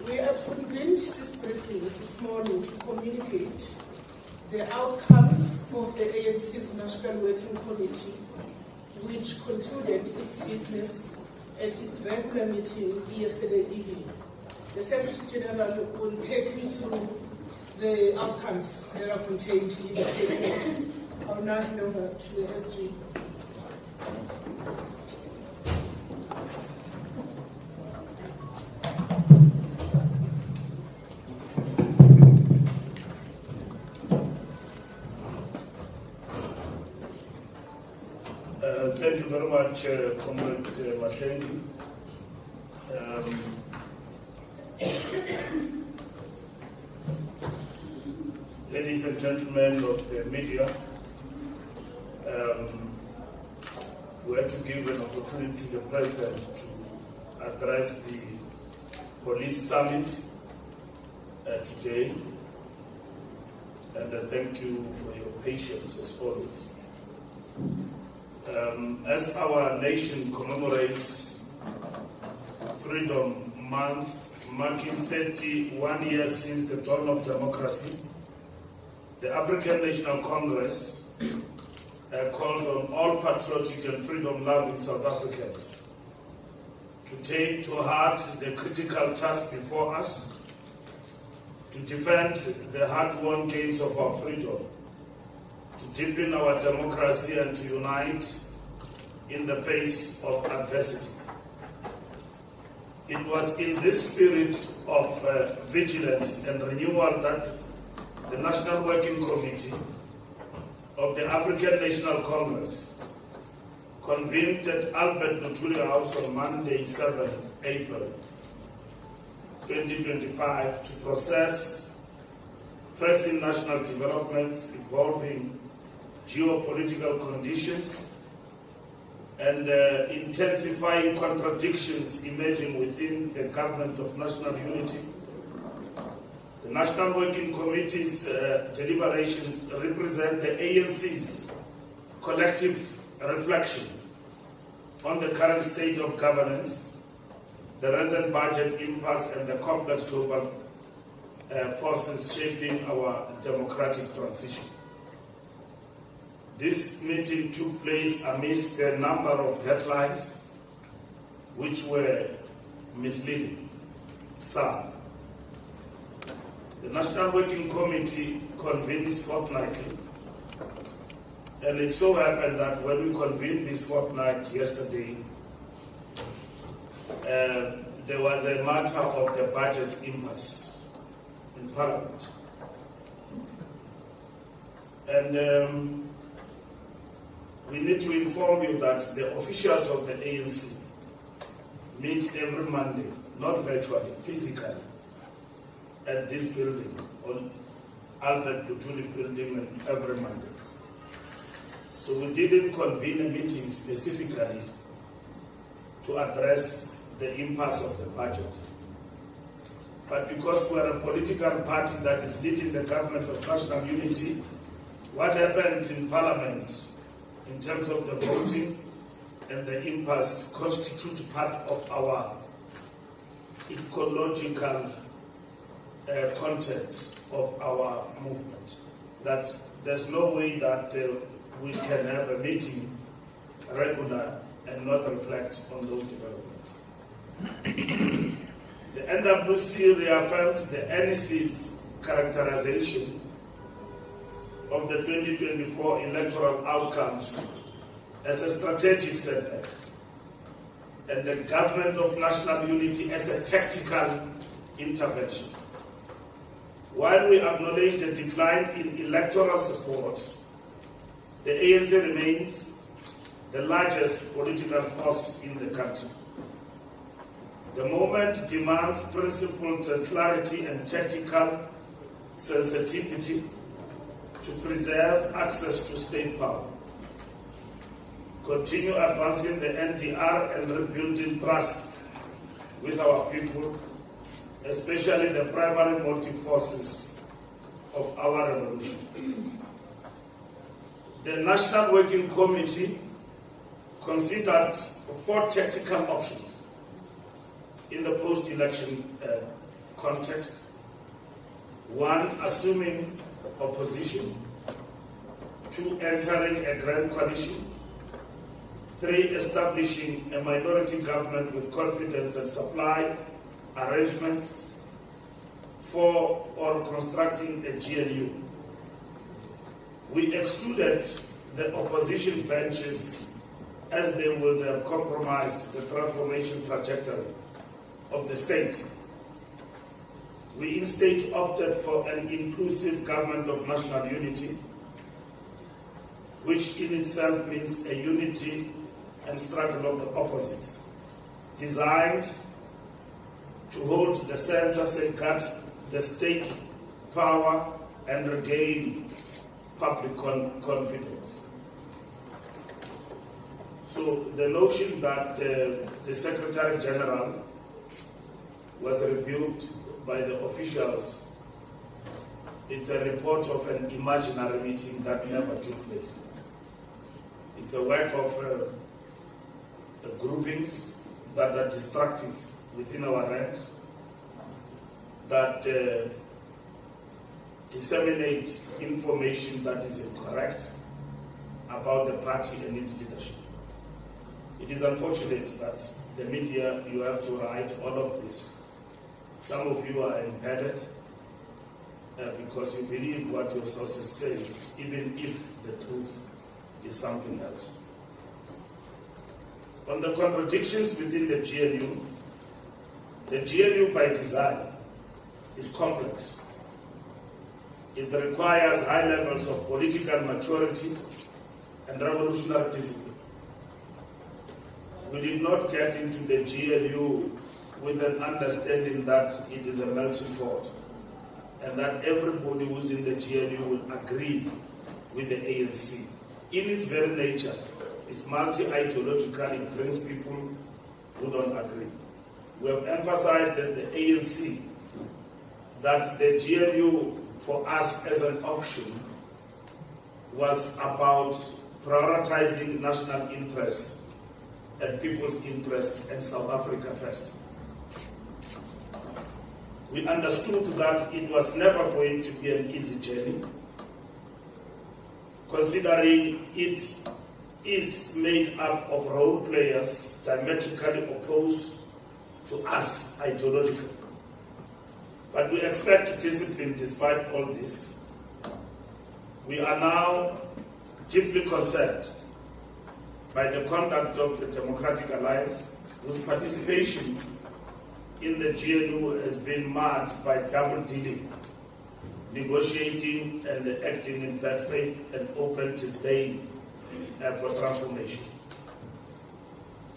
We have convened this briefing this morning to communicate the outcomes of the ANC's National Working Committee, which concluded its business at its regular meeting yesterday evening. The Secretary General will take you through the outcomes that are contained in the statement. I'll now hand over to the SG. Thank you very much, Comrade Misleading. Ladies and gentlemen of the media, we have to give an opportunity to the President to address the police summit today, and thank you for your patience as always. As our nation commemorates Freedom Month, marking 31 years since the dawn of democracy, the African National Congress calls on all patriotic and freedom-loving South Africans to take to heart the critical task before us, to defend the hard-won gains of our freedom, to deepen our democracy and to unite in the face of adversity. It was in this spirit of vigilance and renewal that the National Working Committee of the African National Congress convened at Albert Luthuli House on Monday, 7 April 2025 to process pressing national developments, evolving geopolitical conditions, and intensifying contradictions emerging within the government of national unity. The National Working Committee's deliberations represent the ANC's collective reflection on the current state of governance, the recent budget impasse, and the complex global forces shaping our democratic transition. This meeting took place amidst a number of headlines which were misleading. Some. The National Working Committee convenes fortnightly, and it so happened that when we convened this fortnight yesterday, there was a matter of the budget impasse in Parliament. And we need to inform you that the officials of the ANC meet every Monday, not virtually, physically, at this building, on Albert Luthuli building, every Monday. So we didn't convene a meeting specifically to address the impasse of the budget. But because we are a political party that is leading the government of national unity, what happened in Parliament in terms of the voting and the impasse constitute part of our ecological content of our movement. That there's no way that we can have a meeting regular and not reflect on those developments. The NWC reaffirmed the NEC's characterization of the 2024 electoral outcomes as a strategic setback, and the government of national unity as a tactical intervention. While we acknowledge the decline in electoral support, the ANC remains the largest political force in the country. The moment demands principled clarity and tactical sensitivity to preserve access to state power, continue advancing the NDR and rebuilding trust with our people, especially the primary motive forces of our revolution. The National Working Committee considered 4 tactical options in the post-election context. 1, assuming opposition. 2, entering a grand coalition. 3, establishing a minority government with confidence and supply arrangements. 4, or constructing a GNU. We excluded the opposition benches as they would have compromised the transformation trajectory of the state. We instead opted for an inclusive government of national unity, which in itself means a unity and struggle of the opposites, designed to hold the center, safeguard the state power, and regain public confidence. So the notion that the Secretary General was rebuked by the officials, it's a report of an imaginary meeting that never took place. It's a work of groupings that are destructive within our ranks, that disseminate information that is incorrect about the party and its leadership. It is unfortunate that the media, you have to write all of this. Some of you are embedded because you believe what your sources say, even if the truth is something else. On the contradictions within the GNU by design is complex. It requires high levels of political maturity and revolutionary discipline. We did not get into the GNU with an understanding that it is a melting pot and that everybody who's in the GNU will agree with the ANC. In its very nature, it's multi-ideological, it brings people who don't agree. We have emphasized as the ANC that the GNU for us as an option was about prioritizing national interest and people's interest and South Africa first. We understood that it was never going to be an easy journey, considering it is made up of role players diametrically opposed to us ideologically. But we expect discipline despite all this. We are now deeply concerned by the conduct of the Democratic Alliance, whose participation in the GNU has been marked by double dealing, negotiating and acting in bad faith and open disdain for transformation.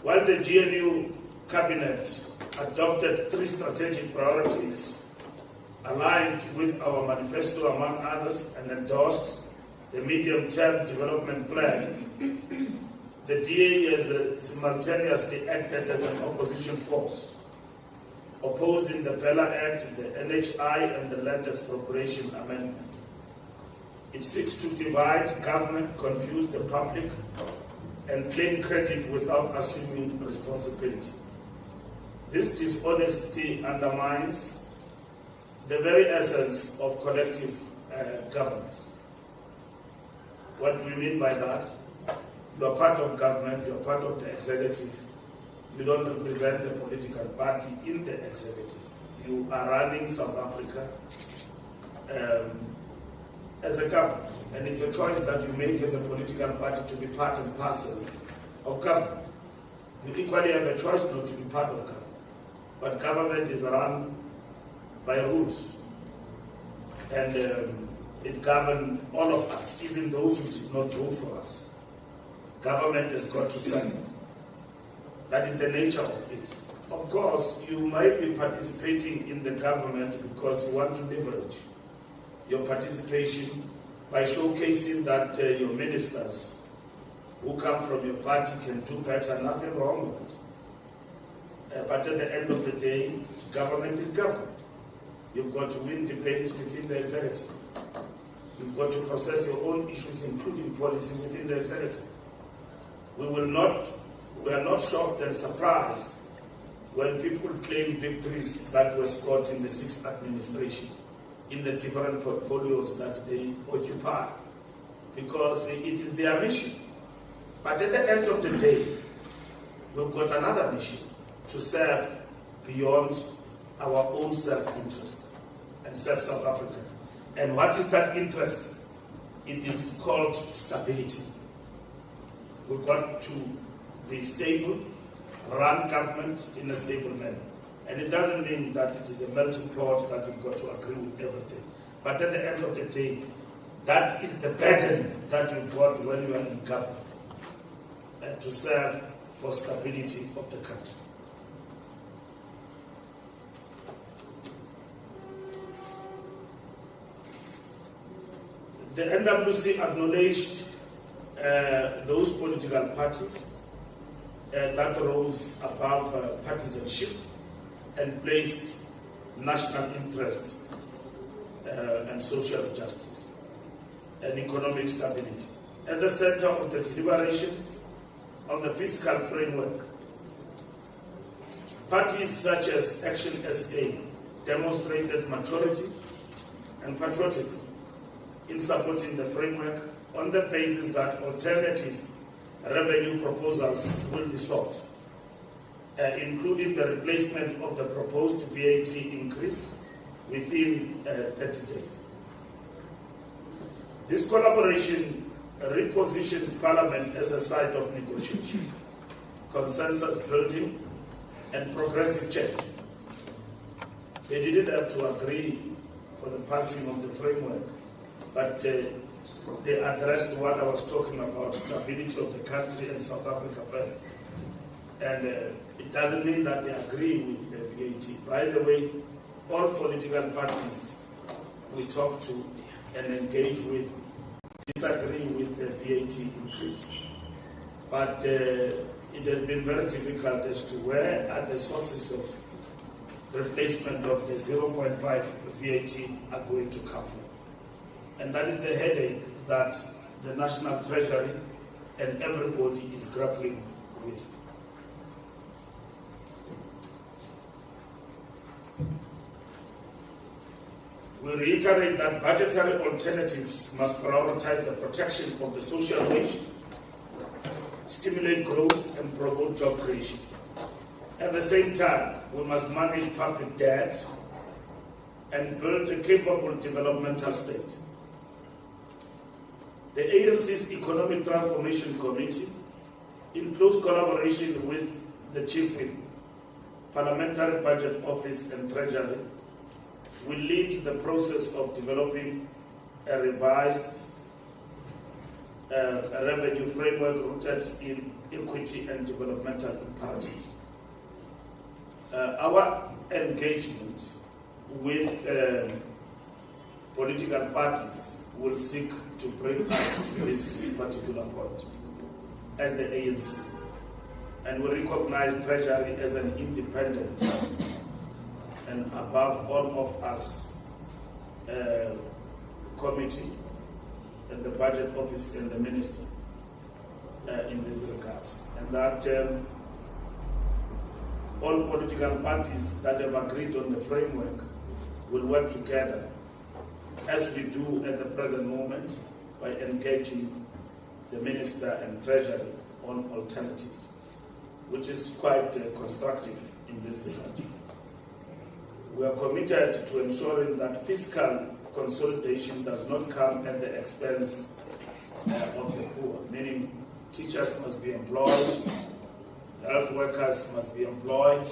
While the GNU cabinet adopted 3 strategic priorities aligned with our manifesto among others and endorsed the medium-term development plan, the DA has simultaneously acted as an opposition force, opposing the Bella Act, the NHI, and the Land Expropriation Amendment. It seeks to divide government, confuse the public, and claim credit without assuming responsibility. This dishonesty undermines the very essence of collective governance. What do we mean by that? You are part of government, you are part of the executive. You don't represent a political party in the executive. You are running South Africa as a government. And it's a choice that you make as a political party to be part and parcel of government. You equally have a choice not to be part of government. But government is run by rules. And it governs all of us, even those who did not vote for us. Government has got to send. That is the nature of it. Of course, you might be participating in the government because you want to leverage your participation by showcasing that your ministers who come from your party can do better, nothing wrong with it. But at the end of the day, government is government. You've got to win debates within the executive. You've got to process your own issues, including policy within the executive. We are not shocked and surprised when people claim victories that were scored in the sixth administration, in the different portfolios that they occupy, because it is their mission. But at the end of the day, we've got another mission, to serve beyond our own self-interest and serve South Africa. And what is that interest? It is called stability. We've got to be stable, run government in a stable manner. And it doesn't mean that it is a melting pot that we've got to agree with everything. But at the end of the day, that is the burden that you've got when you are in government, and to serve for stability of the country. The NWC acknowledged those political parties that rose above partisanship and placed national interest and social justice and economic stability at the center of the deliberations on the fiscal framework. Parties such as Action SA demonstrated maturity and patriotism in supporting the framework on the basis that alternative revenue proposals will be sought, including the replacement of the proposed VAT increase within 30 days. This collaboration repositions Parliament as a site of negotiation, consensus building, and progressive change. They didn't have to agree for the passing of the framework, but they addressed what I was talking about, stability of the country and South Africa first. And it doesn't mean that they agree with the VAT. By the way, all political parties we talk to and engage with disagree with the VAT increase. But it has been very difficult as to where are the sources of replacement of the 0.5 VAT are going to come from. And that is the headache that the National Treasury and everybody is grappling with. We reiterate that budgetary alternatives must prioritize the protection of the social wage, stimulate growth, and promote job creation. At the same time, we must manage public debt and build a capable developmental state. The ANC's Economic Transformation Committee, in close collaboration with the Chief Whip, Parliamentary Budget Office and Treasury, will lead the process of developing a revised revenue framework rooted in equity and developmental imperative. Our engagement with political parties will seek to bring us to this particular point as the ANC. And we recognize Treasury as an independent and above all of us committee and the Budget Office and the Minister in this regard. And that all political parties that have agreed on the framework will work together, as we do at the present moment, by engaging the Minister and Treasury on alternatives, which is quite constructive in this regard. We are committed to ensuring that fiscal consolidation does not come at the expense of the poor, meaning teachers must be employed, health workers must be employed,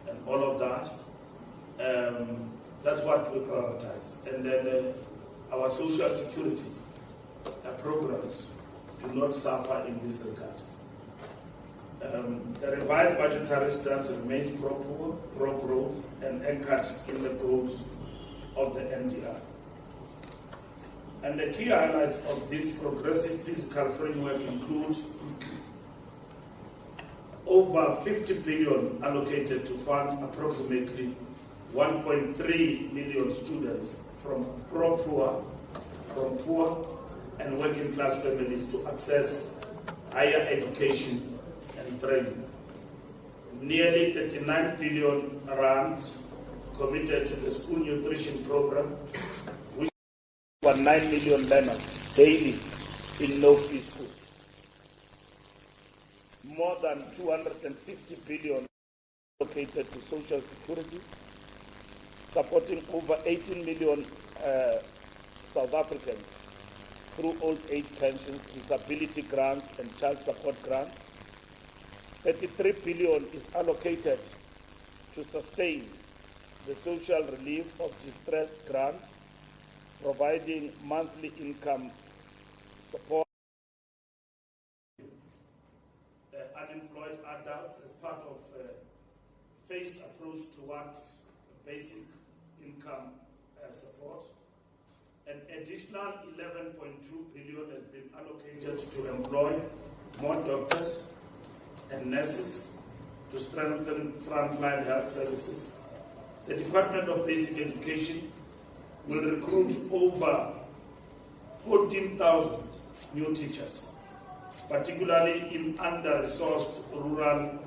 and all of that. That's what we prioritize. And then our social security programs do not suffer in this regard. The revised budgetary stance remains pro-poor, pro-growth, and anchored in the goals of the NDR. And the key highlights of this progressive fiscal framework include over 50 billion allocated to fund approximately 1.3 million students from poor and working class families to access higher education and training. nearly 39 billion rand committed to the school nutrition program, which over 9 million learners daily in no-fee school. More than 250 billion allocated to social security, supporting over 18 million South Africans through old age pensions, disability grants, and child support grants. 33 billion is allocated to sustain the social relief of distress grant, providing monthly income support unemployed adults as part of a phased approach towards basic income support. An additional 11.2 billion has been allocated to employ more doctors and nurses to strengthen frontline health services. The Department of Basic Education will recruit over 14,000 new teachers, particularly in under-resourced rural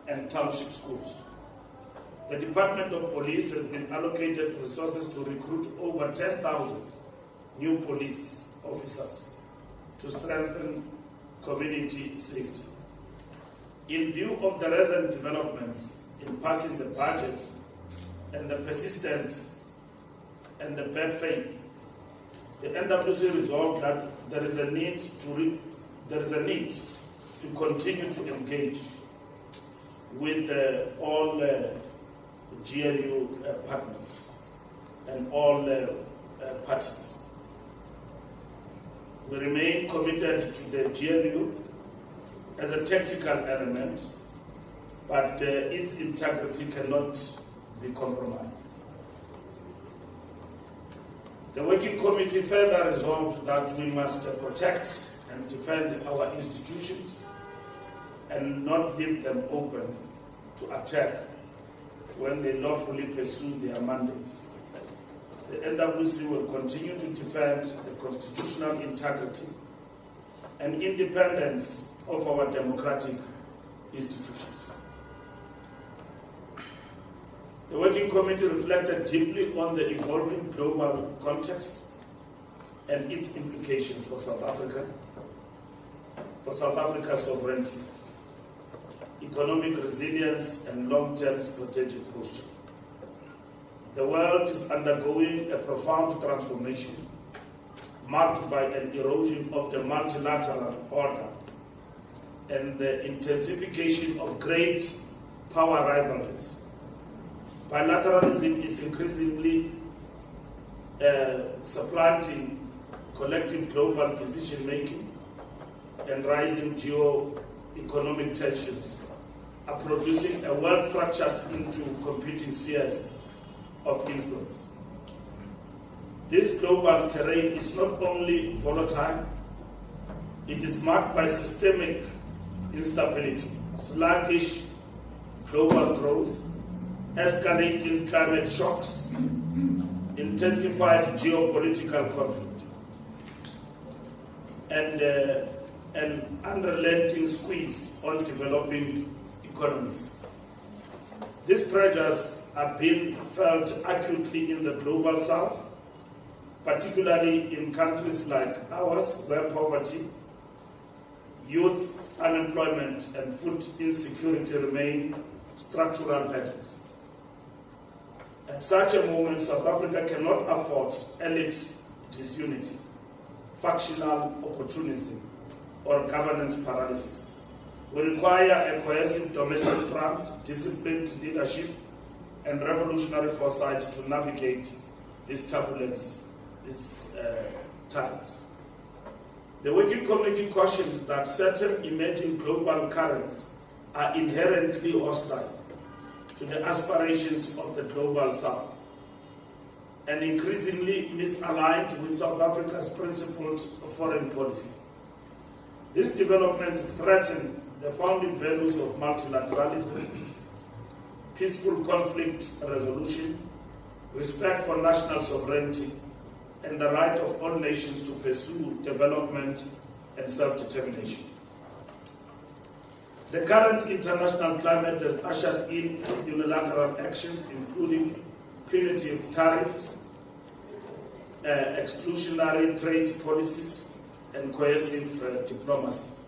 and township schools. The Department of Police has been allocated resources to recruit over 10,000 new police officers to strengthen community safety. In view of the recent developments in passing the budget and the persistent and the bad faith, the NWC resolved that there is a need to continue to engage with all GNU partners and all parties. We remain committed to the GNU as a tactical element, but its integrity cannot be compromised. The Working Committee further resolved that we must protect and defend our institutions and not leave them open to attack when they lawfully pursue their mandates. The NWC will continue to defend the constitutional integrity and independence of our democratic institutions. The Working Committee reflected deeply on the evolving global context and its implication for South Africa, for South Africa's sovereignty, economic resilience, and long-term strategic posture. The world is undergoing a profound transformation marked by an erosion of the multilateral order and the intensification of great power rivalries. Bilateralism is increasingly supplanting collective global decision-making, and rising geo-economic tensions are producing a world fractured into competing spheres of influence. This global terrain is not only volatile, it is marked by systemic instability, sluggish global growth, escalating climate shocks, intensified geopolitical conflict, and an unrelenting squeeze on developing economies. These pressures are being felt acutely in the global south, particularly in countries like ours, where poverty, youth unemployment, and food insecurity remain structural patterns. At such a moment, South Africa cannot afford elite disunity, factional opportunism, or governance paralysis. We require a cohesive domestic front, disciplined leadership, and revolutionary foresight to navigate this turbulence, these times. The Working Committee cautioned that certain emerging global currents are inherently hostile to the aspirations of the global South and increasingly misaligned with South Africa's principled foreign policy. These developments threaten the founding values of multilateralism, peaceful conflict resolution, respect for national sovereignty, and the right of all nations to pursue development and self-determination. The current international climate has ushered in unilateral actions, including punitive tariffs, exclusionary trade policies, and coercive diplomacy,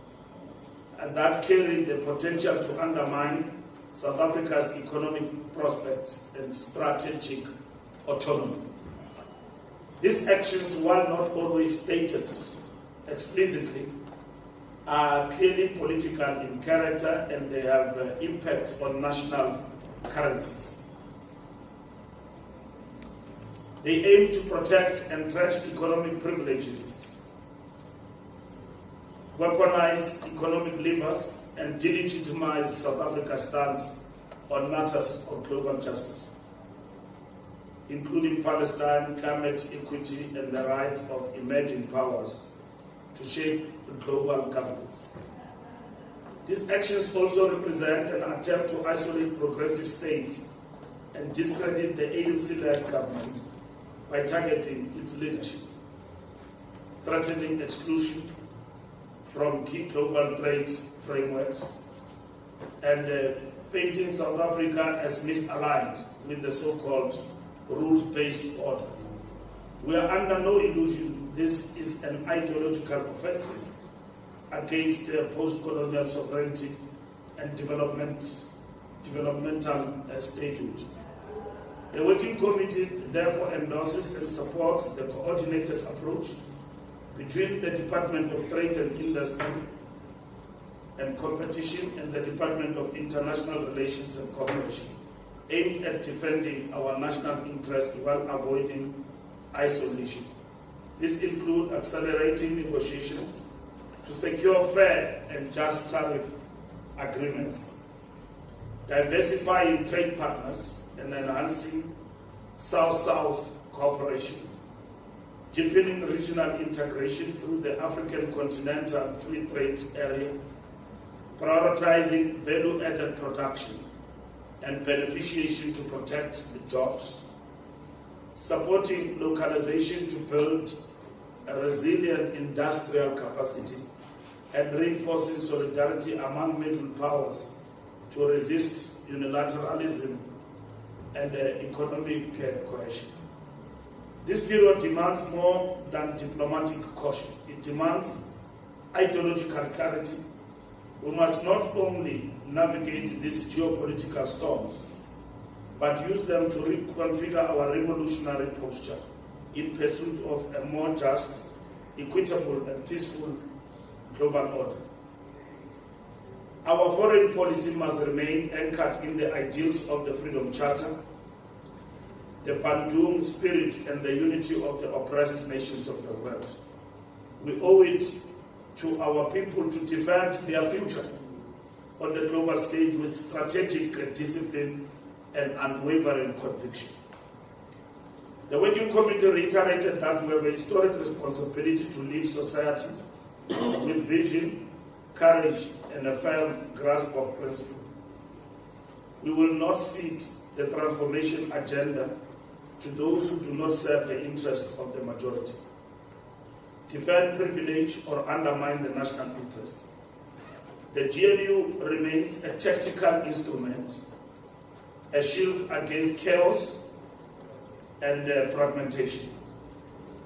and that carry the potential to undermine South Africa's economic prospects and strategic autonomy. These actions, while not always stated explicitly, are clearly political in character, and they have impacts on national currencies. They aim to protect entrenched economic privileges, weaponize economic levers, and delegitimize South Africa's stance on matters of global justice, including Palestine, climate equity, and the rights of emerging powers to shape global governance. These actions also represent an attempt to isolate progressive states and discredit the ANC-led government by targeting its leadership, threatening exclusion from key global trade frameworks, and painting South Africa as misaligned with the so-called rules-based order. We are under no illusion this is an ideological offensive against post-colonial sovereignty and developmental statehood. The Working Committee therefore endorses and supports the coordinated approach between the Department of Trade and Industry and Competition and the Department of International Relations and Cooperation, aimed at defending our national interests while avoiding isolation. This includes accelerating negotiations to secure fair and just tariff agreements, diversifying trade partners, and enhancing South-South cooperation, deepening regional integration through the African Continental Free Trade Area, prioritizing value-added production and beneficiation to protect the jobs, supporting localization to build a resilient industrial capacity, and reinforcing solidarity among middle powers to resist unilateralism and economic coercion. This period demands more than diplomatic caution. It demands ideological clarity. We must not only navigate these geopolitical storms, but use them to reconfigure our revolutionary posture in pursuit of a more just, equitable, and peaceful global order. Our foreign policy must remain anchored in the ideals of the Freedom Charter, the Bandung spirit, and the unity of the oppressed nations of the world. We owe it to our people to defend their future on the global stage with strategic discipline and unwavering conviction. The Working Committee reiterated that we have a historic responsibility to lead society with vision, courage, and a firm grasp of principle. We will not cede the transformation agenda to those who do not serve the interests of the majority, defend privilege, or undermine the national interest. The GNU remains a tactical instrument, a shield against chaos and fragmentation.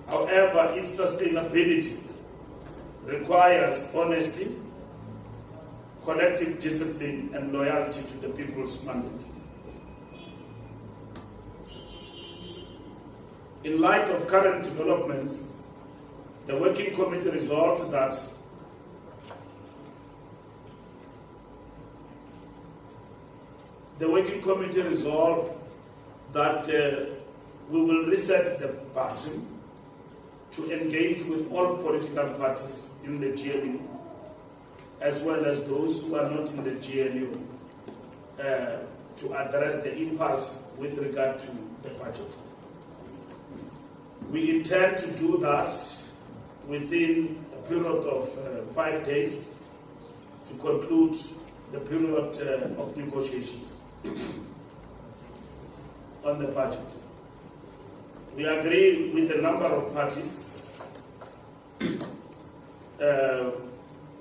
However, its sustainability requires honesty, collective discipline, and loyalty to the people's mandate. In light of current developments, the Working Committee resolved that we will reset the button to engage with all political parties in the GNU, as well as those who are not in the GNU, to address the impasse with regard to the budget. We intend to do that within a period of 5 days to conclude the period of negotiations on the budget. We agree with a number of parties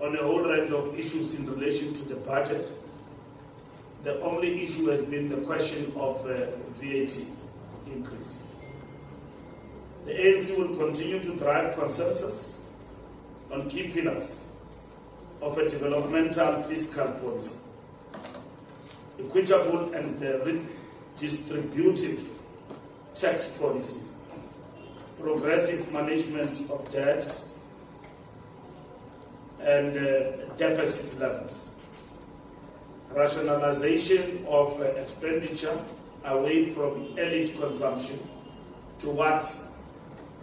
on a whole range of issues in relation to the budget. The only issue has been the question of VAT increase. The ANC will continue to drive consensus on key pillars of a developmental fiscal policy, equitable and redistributive tax policy, progressive management of debt and deficit levels, rationalization of expenditure away from elite consumption toward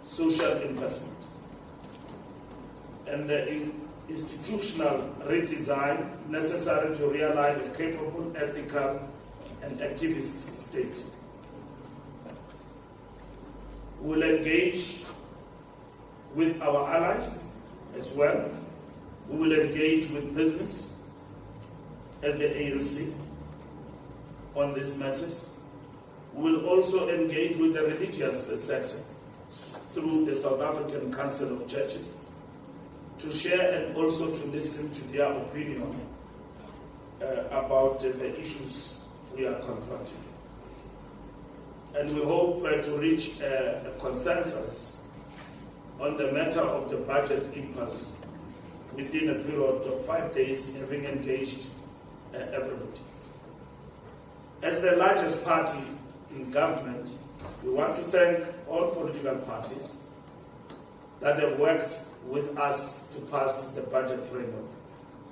social investment, and the institutional redesign necessary to realize a capable, ethical, and activist state. We will engage with our allies as well. We will engage with business as the ANC on these matters. We will also engage with the religious sector through the South African Council of Churches to share and also to listen to their opinion about the issues we are confronting. And we hope to reach a consensus on the matter of the budget impasse within a period of 5 days, having engaged everybody. As the largest party in government, we want to thank all political parties that have worked with us to pass the budget framework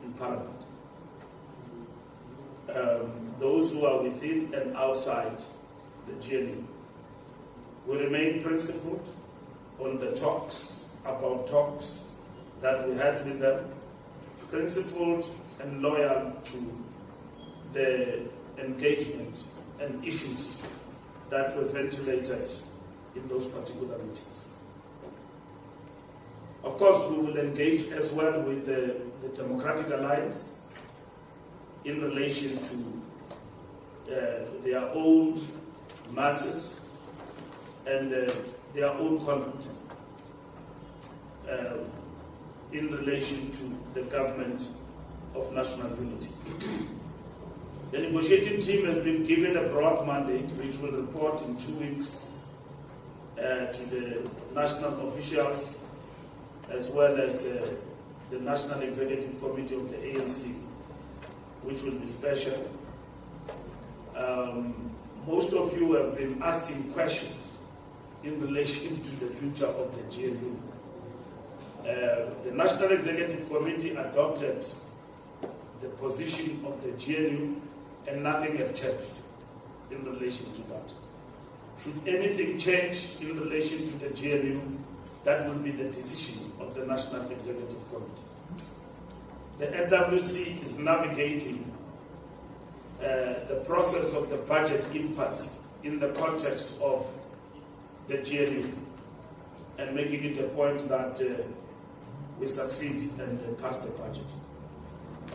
in Parliament. Those who are within and outside the GNU. We remain principled on the talks that we had with them, principled and loyal to the engagement and issues that were ventilated in those particular meetings. Of course, we will engage as well with the Democratic Alliance in relation to their own matters and their own conduct in relation to the government of national unity. The negotiating team has been given a broad mandate which will report in 2 weeks to the national officials as well as the National Executive Committee of the ANC, which will be special. Most of you have been asking questions in relation to the future of the GNU. The National Executive Committee adopted the position of the GNU and nothing has changed in relation to that. Should anything change in relation to the GNU, that will be the decision of the National Executive Committee. The NWC is navigating the process of the budget impasse in the context of the GNU and making it a point that we succeed and pass the budget.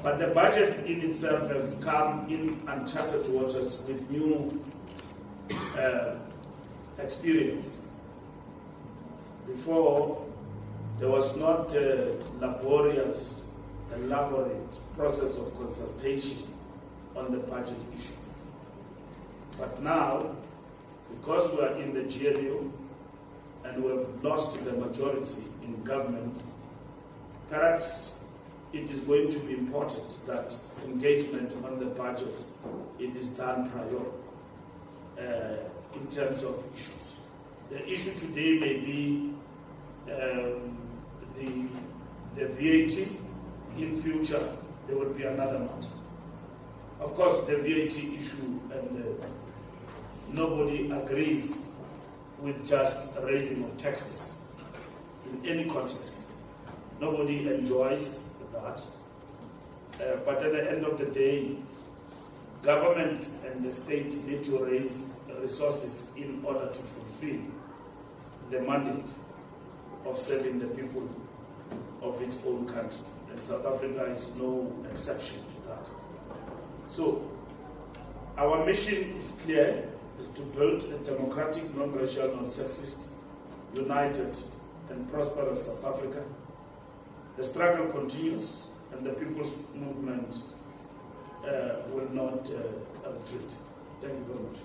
But the budget in itself has come in uncharted waters with new experience. Before, there was not a laborious, elaborate process of consultation on the budget issue. But now, because we are in the GNU and we have lost the majority in government, perhaps it is going to be important that engagement on the budget, it is done prior in terms of issues. The issue today may be the VAT. In future, there will be another matter. Of course, the VAT issue, and nobody agrees with just raising of taxes in any context. Nobody enjoys that. But at the end of the day, government and the state need to raise resources in order to fulfill the mandate of serving the people of its own country. And South Africa is no exception to that. So, our mission is clear, is to build a democratic, non-racial, non-sexist, united and prosperous South Africa. The struggle continues. and the people's movement will not retreat. Thank you very much.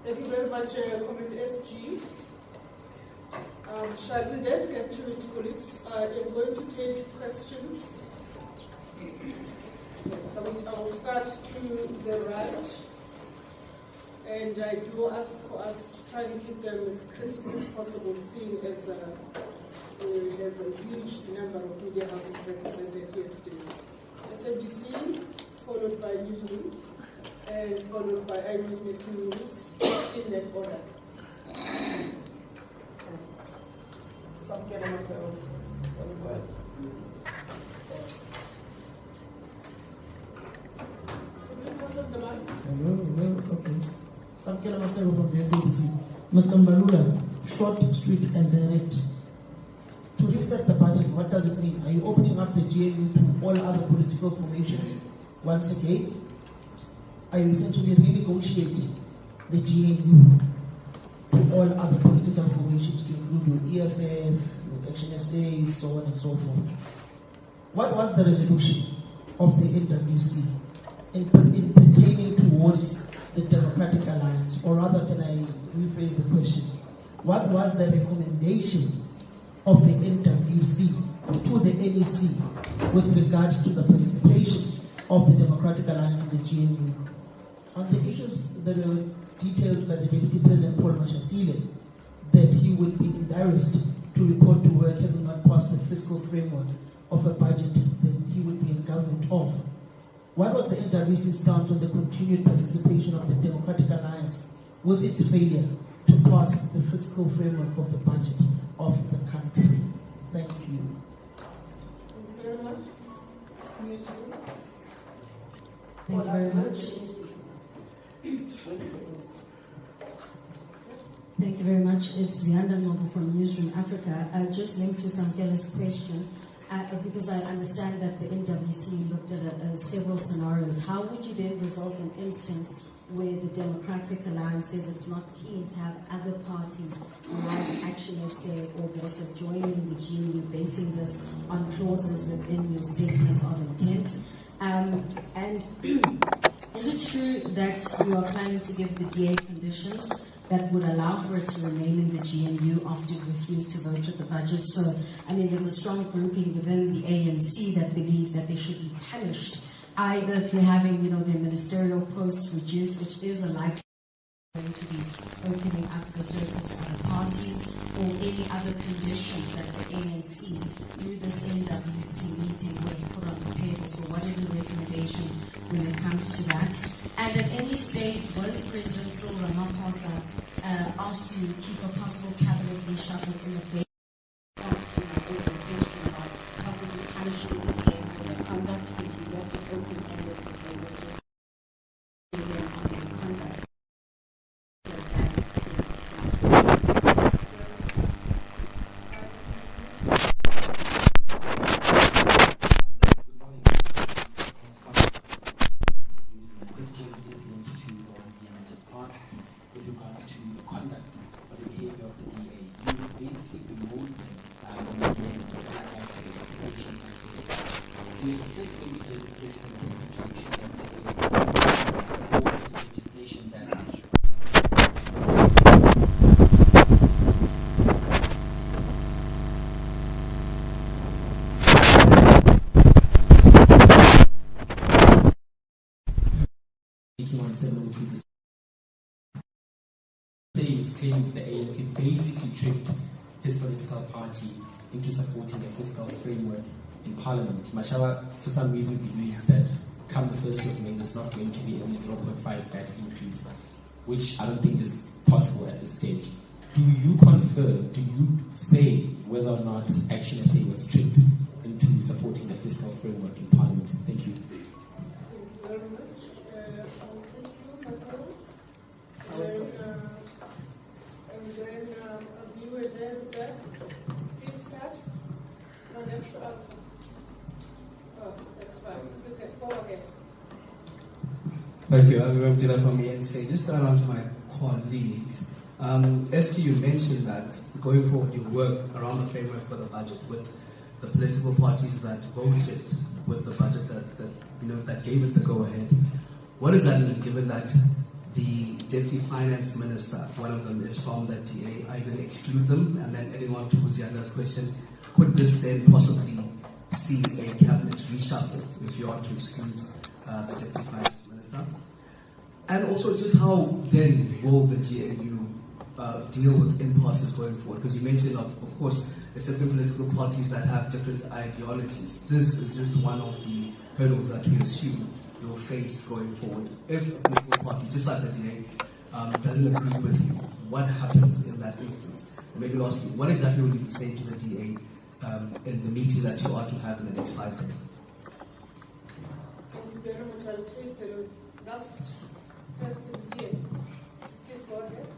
Thank you very much, Comrade SG. Shall we then get to it, colleagues? I am going to take questions. So I will start to the right, and I do ask for us to try and keep them as crisp as possible, seeing as we have a huge number of media houses represented here today. SABC, followed by Newsroom, and followed by Eyewitness News, in that order. Samkela myself, followed by. Okay. Samkela myself from the SABC. Mr. Mbalula, short, sweet, and direct. To reset the budget, what does it mean? Are you opening up the GNU to all other political formations once again? Are you essentially renegotiating the GNU to all other political formations, to include your EFF, your Action SA, so on and so forth? What was the resolution of the NWC in pertaining towards the Democratic Alliance? Or rather, can I rephrase the question? What was the recommendation of the NWC to the NEC with regards to the participation of the Democratic Alliance in the GNU? On the issues that were detailed by the Deputy President Paul Mashatile, that he would be embarrassed to report to work having not passed the fiscal framework of a budget that he would be in government of. What was the NWC stance on the continued participation of the Democratic Alliance with its failure to pass the fiscal framework of the budget of the country? Thank you. Thank you very much. Thank you very much. Thank you very much. It's Zianda Nobu from Newsroom Africa. Just linked to Samkela's question, because I understand that the NWC looked at several scenarios. How would you then resolve an instance where the Democratic Alliance says it's not keen to have other parties like Action SA or BOSA joining the GNU, basing this on clauses within your statement of intent? And is it true that you are planning to give the DA conditions that would allow for it to remain in the GNU after it refused to vote with the budget? So, I mean, there's a strong grouping within the ANC that believes that they should be punished, either through having, their ministerial posts reduced, which is a likely going to be opening up the circuit to other parties, or any other conditions that the ANC, through this NWC meeting, would have put on the table. So what is the recommendation when it comes to that? And at any stage, was President Cyril Ramaphosa asked to keep a possible cabinet reshuffle in the way possibly punishing the DA for their conduct, because we left it open-ended to say we're just on their conduct. With regards to the conduct or the behavior of the DA, you basically bemoaned them on the end of that expectation. Do you expect any of this settlement to ensure that the ANC supports legislation that is claiming the ANC basically tricked his political party into supporting a fiscal framework in Parliament. Mashawa, for some reason, believes that come the 1st of May, there's not going to be any 0.5 VAT increase, which I don't think is possible at this stage. Do you confirm, do you say whether or not Action SA was tricked into supporting the fiscal framework in Parliament? Thank you. Thank you very much. And then a viewer there with that. Please start. No, next to up. Oh, that's fine. Okay. Thank you. I'll be that from ANC. Just around to my colleagues. Esther, you mentioned that going forward you work around the framework for the budget with the political parties that voted with the budget that gave it the go-ahead. What does that mean, given that the Deputy Finance Minister, one of them, is from the DA? Are you going to exclude them? And then adding on to Zianda's question, could this then possibly see a cabinet reshuffle if you are to exclude the Deputy Finance Minister? And also, just how then will the GNU deal with impasses going forward? Because you mentioned, of course, there's certain political parties that have different ideologies. This is just one of the hurdles that we assume you'll face going forward. If a political party, just like the DA, doesn't agree with you, what happens in that instance? And maybe lastly, what exactly will you be saying to the DA in the meeting that you are to have in the next 5 days? Thank you very much. I'll take the last question here. Please go ahead.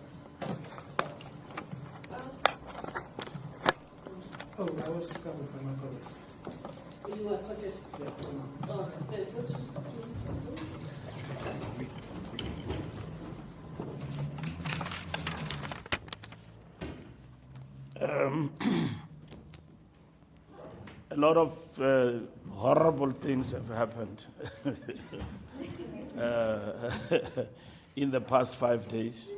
Oh, I was covered by my colleagues. You are sorted. Yeah. All right. First, a lot of horrible things have happened in the past 5 days.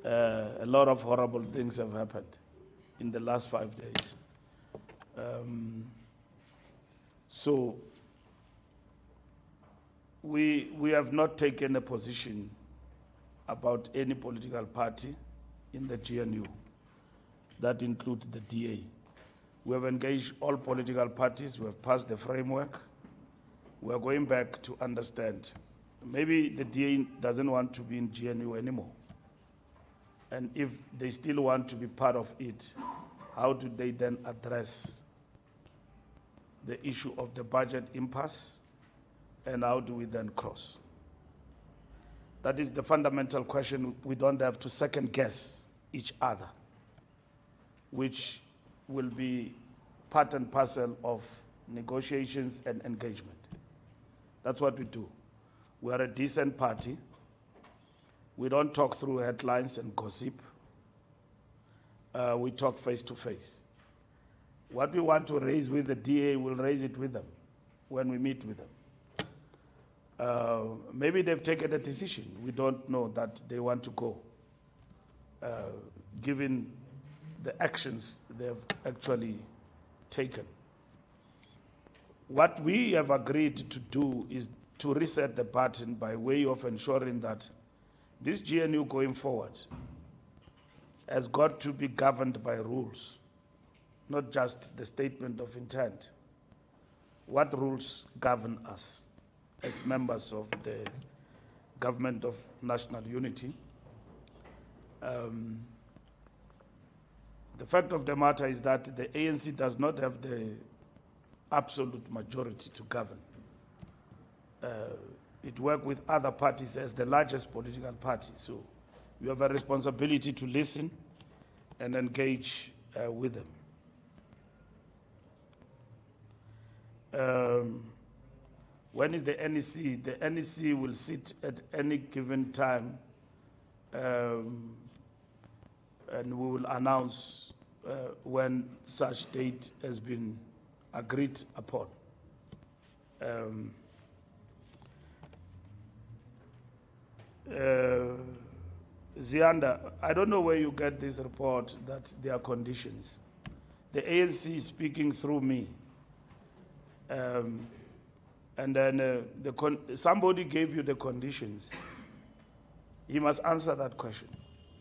A lot of horrible things have happened in the last 5 days. So we have not taken a position about any political party in the GNU. That includes the DA. We have engaged all political parties. We have passed the framework. We are going back to understand. Maybe the DA doesn't want to be in GNU anymore. And if they still want to be part of it, how do they then address the issue of the budget impasse, and how do we then cross? That is the fundamental question. We don't have to second guess each other, which will be part and parcel of negotiations and engagement. That's what we do. We are a decent party. We don't talk through headlines and gossip. We talk face to face. What we want to raise with the DA, we'll raise it with them when we meet with them. Maybe they've taken a decision. We don't know that they want to go, given the actions they've actually taken. What we have agreed to do is to reset the button by way of ensuring that this GNU going forward has got to be governed by rules, not just the statement of intent. What rules govern us as members of the Government of National Unity? The fact of the matter is that the ANC does not have the absolute majority to govern. It works with other parties as the largest political party. So you have a responsibility to listen and engage with them. When is the NEC? The NEC will sit at any given time, and we will announce when such date has been agreed upon. Zianda, I don't know where you get this report that there are conditions. The ANC is speaking through me. And then somebody gave you the conditions. He must answer that question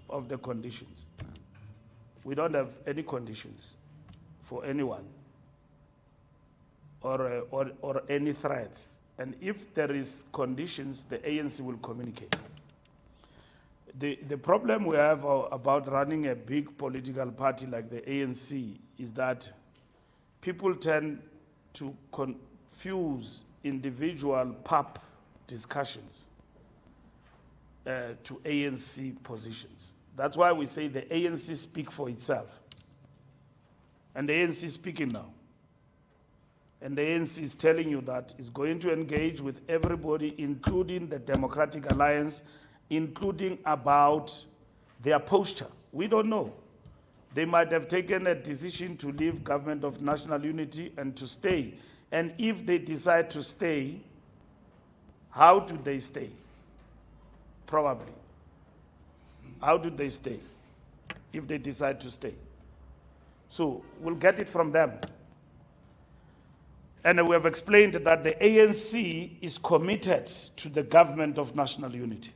of the conditions. We don't have any conditions for anyone or any threats. And if there is conditions, the ANC will communicate. The problem we have about running a big political party like the ANC is that people tend to confuse individual PAP discussions to ANC positions. That's why we say the ANC speak for itself. And the ANC is speaking now. And the ANC is telling you that it's going to engage with everybody, including the Democratic Alliance, including about their posture. We don't know. They might have taken a decision to leave government of national unity and to stay. And if they decide to stay, how do they stay? Probably. How do they stay if they decide to stay? So we'll get it from them. And we have explained that the ANC is committed to the government of national unity.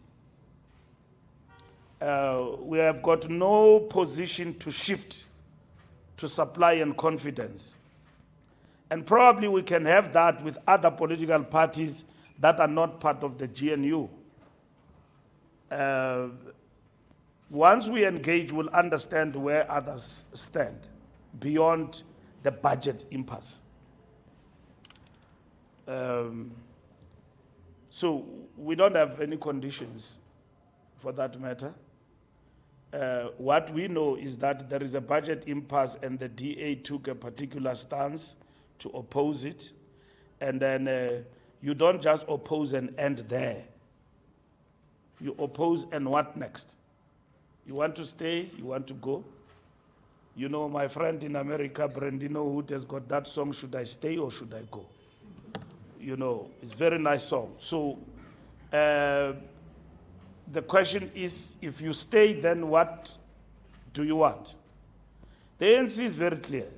We have got no position to shift to supply and confidence. And probably we can have that with other political parties that are not part of the GNU. Once we engage, we'll understand where others stand beyond the budget impasse. So we don't have any conditions for that matter. What we know is that there is a budget impasse and the DA took a particular stance to oppose it. And then you don't just oppose and end there. You oppose and what next? You want to stay? You want to go? You know, my friend in America, Brandino Hood, has got that song, Should I Stay or Should I Go? You know, it's a very nice song. So the question is, if you stay, then what do you want? The ANC is very clear.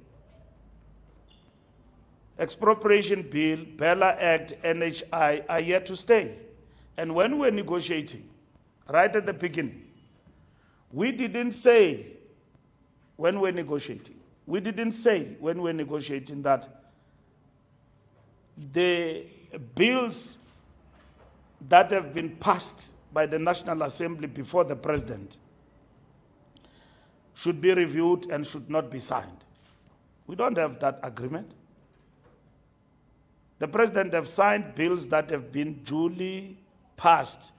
Expropriation bill, Bella Act, NHI are here to stay. And when we're negotiating, right at the beginning, we didn't say when we're negotiating, that the bills that have been passed by the National Assembly before the President should be reviewed and should not be signed. We don't have that agreement. The President has signed bills that have been duly passed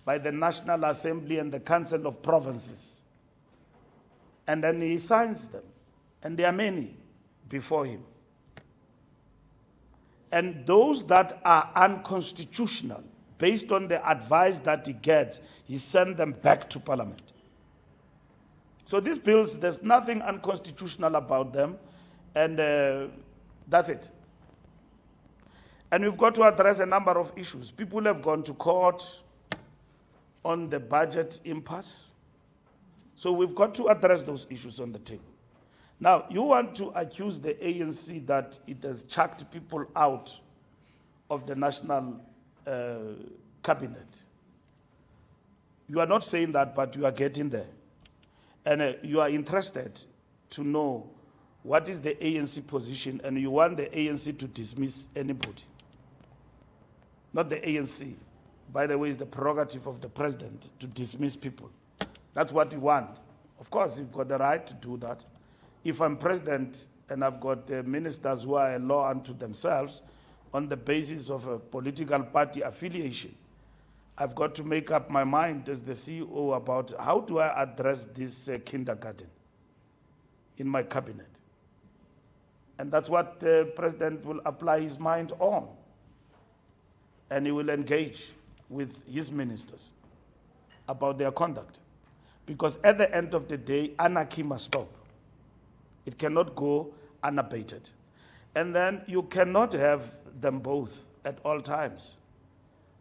by the National Assembly and the Council of Provinces. And then he signs them. And there are many before him. And those that are unconstitutional, based on the advice that he gets, he sends them back to Parliament. So these bills, there's nothing unconstitutional about them, and that's it. And we've got to address a number of issues. People have gone to court on the budget impasse. So we've got to address those issues on the table. Now, you want to accuse the ANC that it has chucked people out of the national cabinet. You are not saying that, but you are getting there. And you are interested to know what is the ANC position, and you want the ANC to dismiss anybody. Not the ANC. By the way, it's the prerogative of the president to dismiss people. That's what you want. Of course, you've got the right to do that. If I'm president and I've got ministers who are a law unto themselves on the basis of a political party affiliation, I've got to make up my mind as the CEO about how do I address this kindergarten in my cabinet. And that's what the president will apply his mind on. And he will engage with his ministers about their conduct. Because at the end of the day, anarchy must stop. It cannot go unabated. And then you cannot have them both at all times.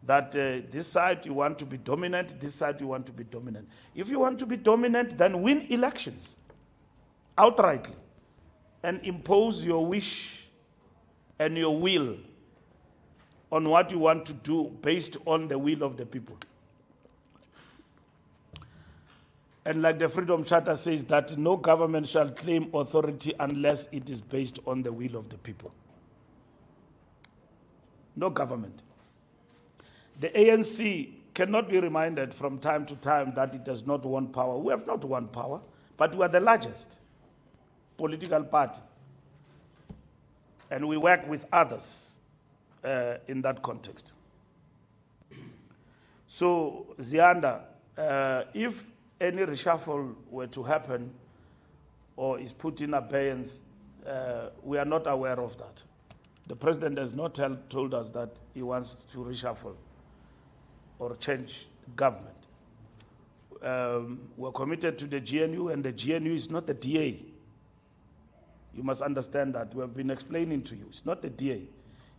That this side you want to be dominant, this side you want to be dominant. If you want to be dominant, then win elections outrightly and impose your wish and your will on what you want to do based on the will of the people. And like the Freedom Charter says, that no government shall claim authority unless it is based on the will of the people. No government. The ANC cannot be reminded from time to time that it has not won power. We have not won power, but we are the largest political party. And we work with others in that context. So, Zianda, if any reshuffle were to happen or is put in abeyance, we are not aware of that. The president has not told us that he wants to reshuffle or change government. We're committed to the GNU, and the GNU is not the DA. You must understand that. We have been explaining to you. It's not the DA.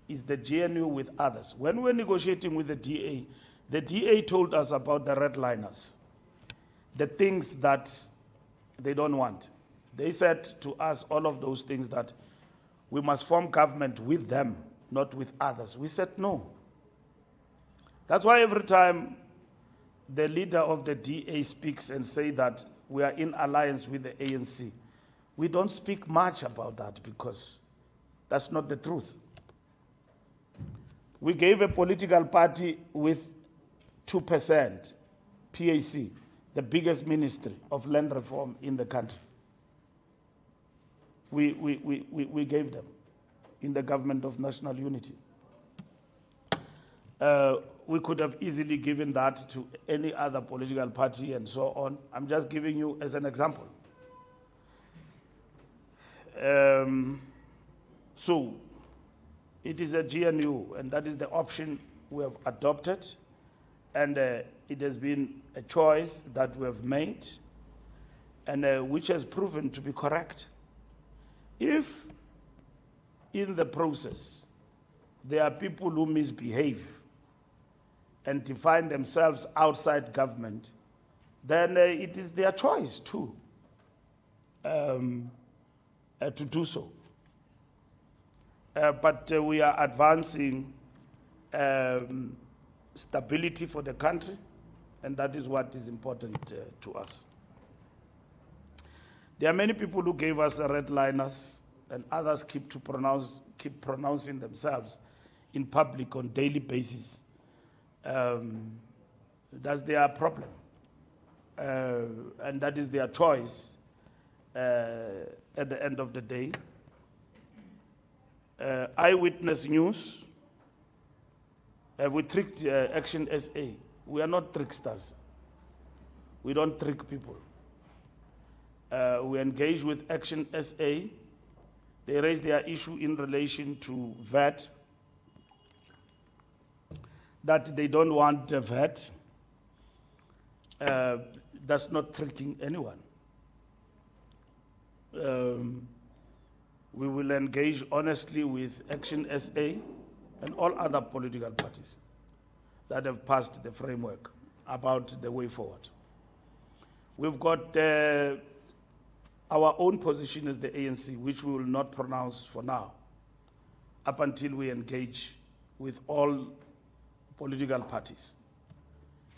It's the GNU with others. When we're negotiating with the DA told us about the redliners, the things that they don't want. They said to us all of those things that we must form government with them, not with others. We said no. That's why every time the leader of the DA speaks and say that we are in alliance with the ANC, we don't speak much about that because that's not the truth. We gave a political party with 2% PAC, the biggest ministry of land reform in the country. We gave them in the government of national unity. We could have easily given that to any other political party and so on. I'm just giving you as an example. So it is a GNU, and that is the option we have adopted, and it has been a choice that we have made, and which has proven to be correct. If in the process there are people who misbehave and define themselves outside government, then it is their choice too to do so. But we are advancing stability for the country, and that is what is important to us. There are many people who gave us redliners, and others keep pronouncing themselves in public on daily basis. That's their problem, and that is their choice at the end of the day. Eyewitness news. Have we tricked Action SA? We are not tricksters. We don't trick people. We engage with Action SA. They raise their issue in relation to VAT, that they don't want VAT. That's not tricking anyone. We will engage honestly with Action SA and all other political parties that have passed the framework about the way forward. We've got our own position as the ANC, which we will not pronounce for now, up until we engage with all political parties.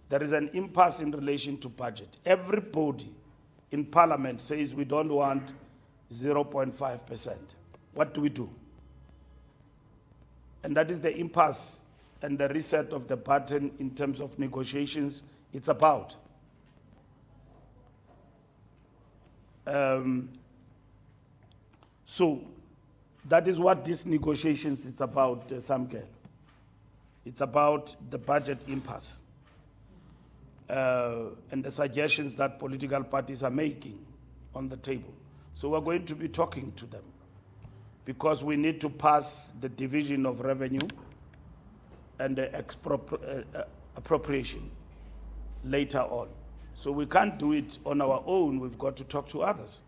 There is an impasse in relation to budget. Everybody in Parliament says we don't want 0.5%. What do we do? And that is the impasse and the reset of the button in terms of negotiations it's about. So that is what these negotiations is about, Samkel. It's about the budget impasse and the suggestions that political parties are making on the table. So we're going to be talking to them because we need to pass the division of revenue and the appropriation later on. So we can't do it on our own. We've got to talk to others.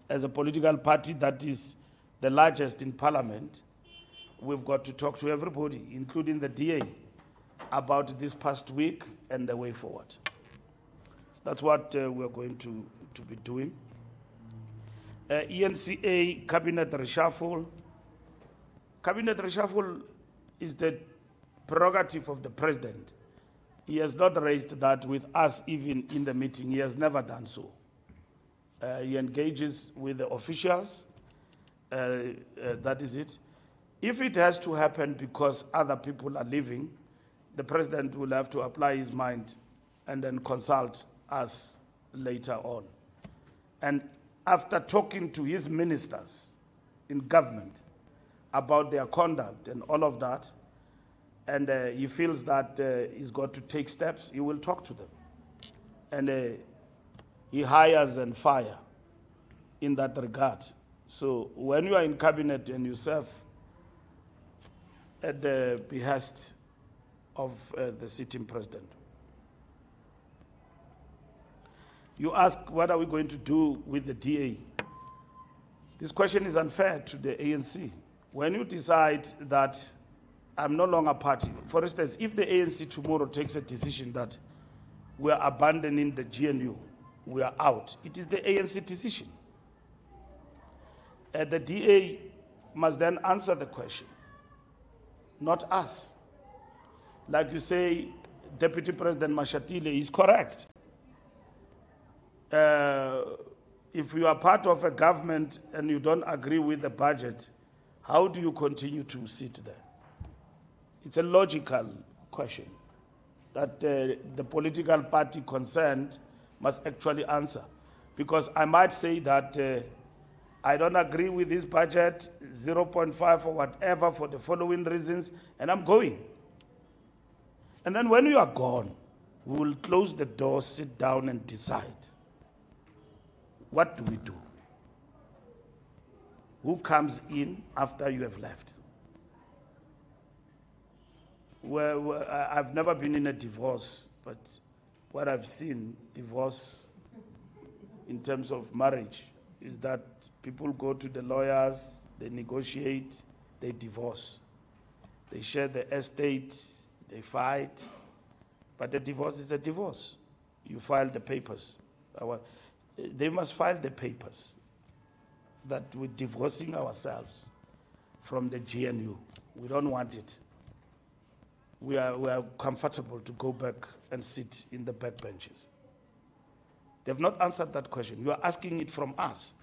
As a political party that is the largest in Parliament, we've got to talk to everybody, including the DA, about this past week and the way forward. That's what we're going to be doing. ENCA cabinet reshuffle. Cabinet reshuffle is the prerogative of the president. He has not raised that with us even in the meeting. He has never done so. He engages with the officials. That is it. If it has to happen because other people are leaving, the president will have to apply his mind and then consult us later on. And after talking to his ministers in government about their conduct and all of that, and he feels that he's got to take steps, he will talk to them. And he hires and fires in that regard. So when you are in cabinet and you serve at the behest of the sitting president. You ask, what are we going to do with the DA? This question is unfair to the ANC. When you decide that I'm no longer party, for instance, if the ANC tomorrow takes a decision that we are abandoning the GNU, we are out, it is the ANC decision. The DA must then answer the question, not us. Like you say, Deputy President Mashatile is correct. If you are part of a government and you don't agree with the budget, how do you continue to sit there? It's a logical question that the political party concerned must actually answer. Because I might say that I don't agree with this budget, 0.5 or whatever, for the following reasons, and I'm going. And then when you are gone, we will close the door, sit down and decide. What do we do? Who comes in after you have left? Well, I've never been in a divorce, but what I've seen, divorce in terms of marriage, is that people go to the lawyers, they negotiate, they divorce. They share the estate, they fight, but the divorce is a divorce. You file the papers. They must file the papers that we're divorcing ourselves from the GNU. We don't want it. We are comfortable to go back and sit in the backbenches. They've not answered that question. You are asking it from us.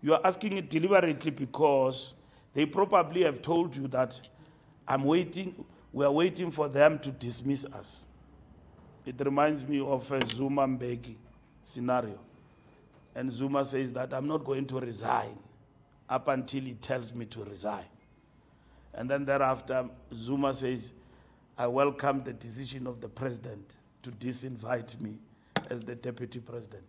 You are asking it deliberately because they probably have told you that we are waiting for them to dismiss us. It reminds me of a Zuma Mbeki scenario. And Zuma says that I'm not going to resign up until he tells me to resign. And then thereafter, Zuma says, I welcome the decision of the president to disinvite me as the deputy president.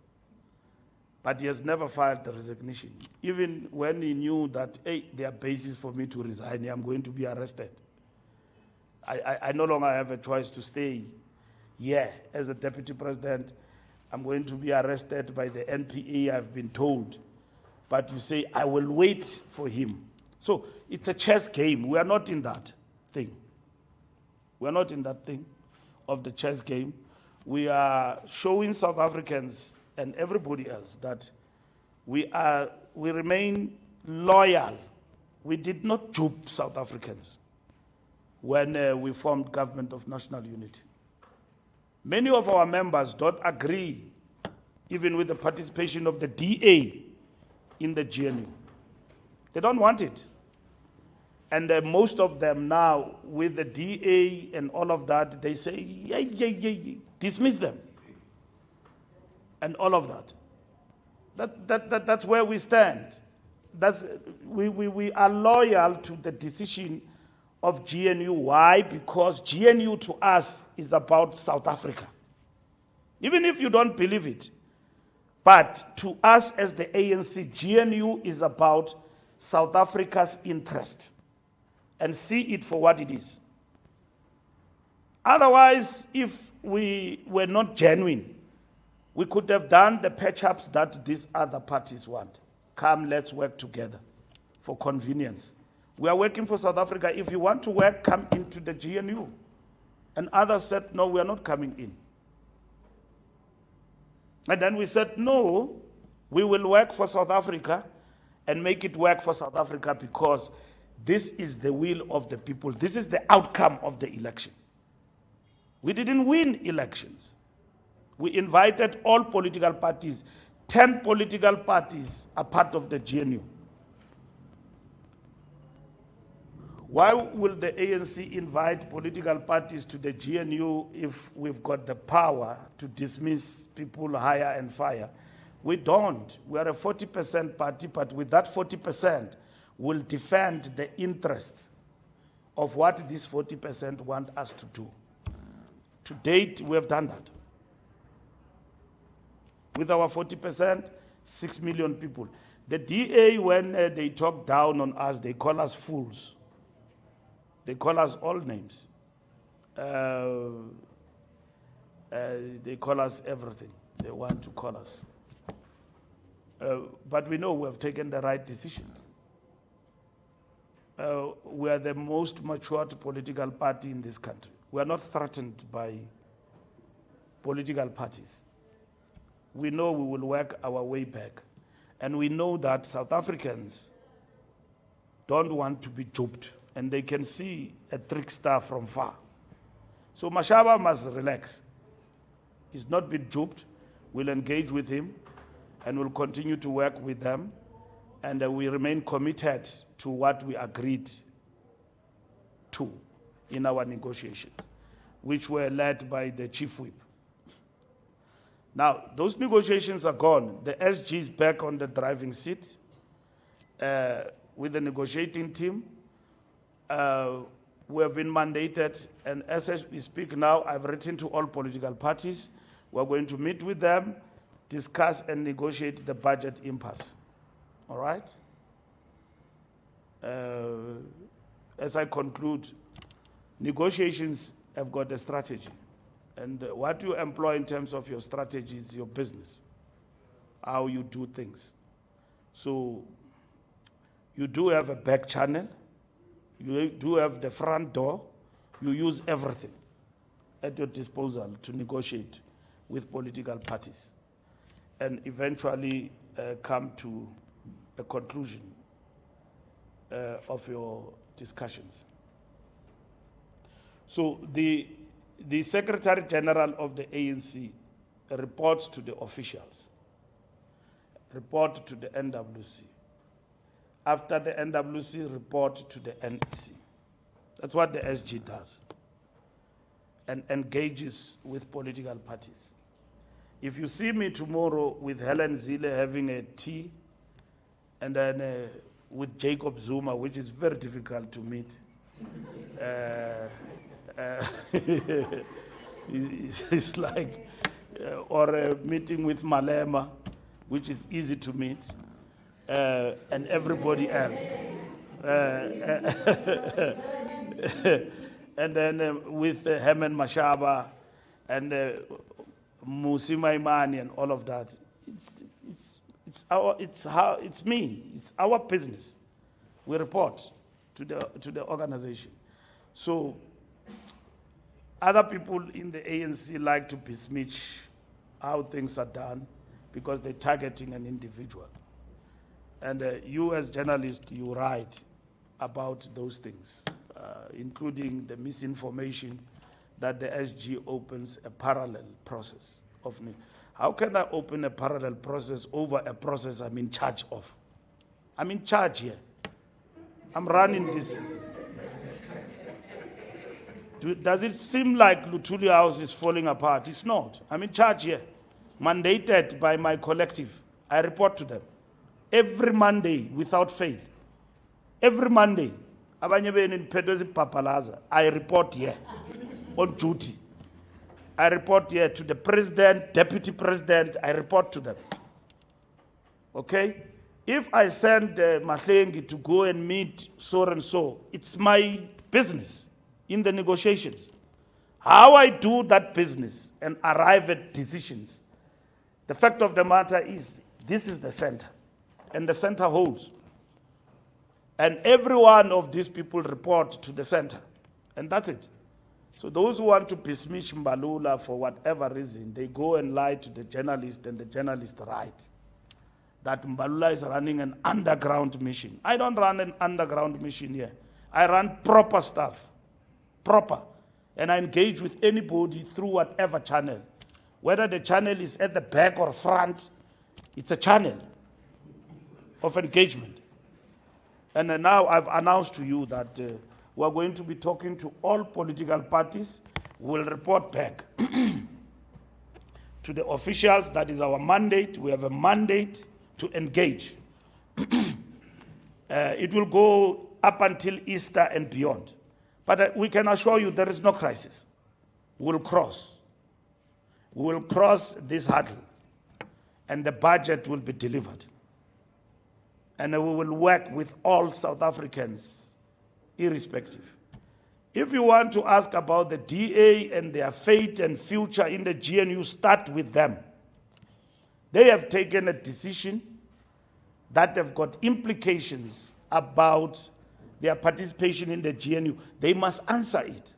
But he has never filed the resignation. Even when he knew that, hey, there are basis for me to resign, I'm going to be arrested. I no longer have a choice to stay here as the deputy president. I'm going to be arrested by the NPA, I've been told. But you say, I will wait for him. So it's a chess game. We are not in that thing. We are not in that thing of the chess game. We are showing South Africans and everybody else that we remain loyal. We did not dupe South Africans when we formed Government of National Unity. Many of our members don't agree even with the participation of the DA in the GNU. They don't want it. And most of them now, with the DA and all of that, they say, yeah, dismiss them. And all of that. That's where we stand. We are loyal to the decision of GNU. Why? Because GNU to us is about South Africa. Even if you don't believe it. But to us as the ANC, GNU is about South Africa's interest. And see it for what it is. Otherwise, if we were not genuine, we could have done the patch-ups that these other parties want. Come, let's work together for convenience. We are working for South Africa. If you want to work, come into the GNU. And others said, no, we are not coming in. And then we said, no, we will work for South Africa and make it work for South Africa because this is the will of the people. This is the outcome of the election. We didn't win elections. We invited all political parties. 10 political parties are part of the GNU. Why will the ANC invite political parties to the GNU if we've got the power to dismiss people, hire and fire? We don't. We are a 40% party, but with that 40%, we'll defend the interest of what these 40% want us to do. To date, we have done that. With our 40%, 6 million people. The DA, when they talk down on us, they call us fools. They call us all names. They call us everything they want to call us. But we know we have taken the right decision. We are the most matured political party in this country. We are not threatened by political parties. We know we will work our way back. And we know that South Africans don't want to be duped, and they can see a trickster from far. So Mashaba must relax. He's not been duped. We'll engage with him, and we'll continue to work with them, and we remain committed to what we agreed to in our negotiations, which were led by the chief whip. Now, those negotiations are gone. The SG is back on the driving seat with the negotiating team. We have been mandated, and as we speak now, I've written to all political parties. We're going to meet with them, discuss and negotiate the budget impasse. All right? As I conclude, negotiations have got a strategy. And what you employ in terms of your strategy is your business, how you do things. So you do have a back channel, you do have the front door, you use everything at your disposal to negotiate with political parties and eventually come to a conclusion of your discussions. So the Secretary General of the ANC reports to the officials, report to the NWC. After the NWC, report to the NEC. That's what the SG does, and engages with political parties. If you see me tomorrow with Helen Zille having a tea, and then with Jacob Zuma, which is very difficult to meet, it's like, or a meeting with Malema, which is easy to meet, and everybody else. And then with Herman Mashaba and Musi Maimani and all of that, it's our business. We report to the organization. So other people in the ANC like to besmirch how things are done because they're targeting an individual. And you as journalists, you write about those things, including the misinformation that the SG opens a parallel process of. How can I open a parallel process over a process I'm in charge of? I'm in charge here. I'm running this. Does it seem like Luthuli House is falling apart? It's not. I'm in charge here, mandated by my collective. I report to them every Monday without fail. Every Monday, I report here on duty. I report here to the president, deputy president, I report to them. Okay? If I send Mahlengi to go and meet so and so, it's my business in the negotiations. How I do that business and arrive at decisions, the fact of the matter is, this is the center, and the center holds. And every one of these people report to the center, and that's it. So those who want to besmirch Mbalula for whatever reason, they go and lie to the journalist, and the journalist write that Mbalula is running an underground mission. I don't run an underground mission here. I run proper stuff, proper. And I engage with anybody through whatever channel. Whether the channel is at the back or front, it's a channel of engagement. And now I've announced to you that we're going to be talking to all political parties. We'll report back to the officials. That is our mandate. We have a mandate to engage. It will go up until Easter and beyond. But we can assure you there is no crisis. We'll cross. We will cross this hurdle, and the budget will be delivered. And we will work with all South Africans, irrespective. If you want to ask about the DA and their fate and future in the GNU, start with them. They have taken a decision that have got implications about their participation in the GNU. They must answer it.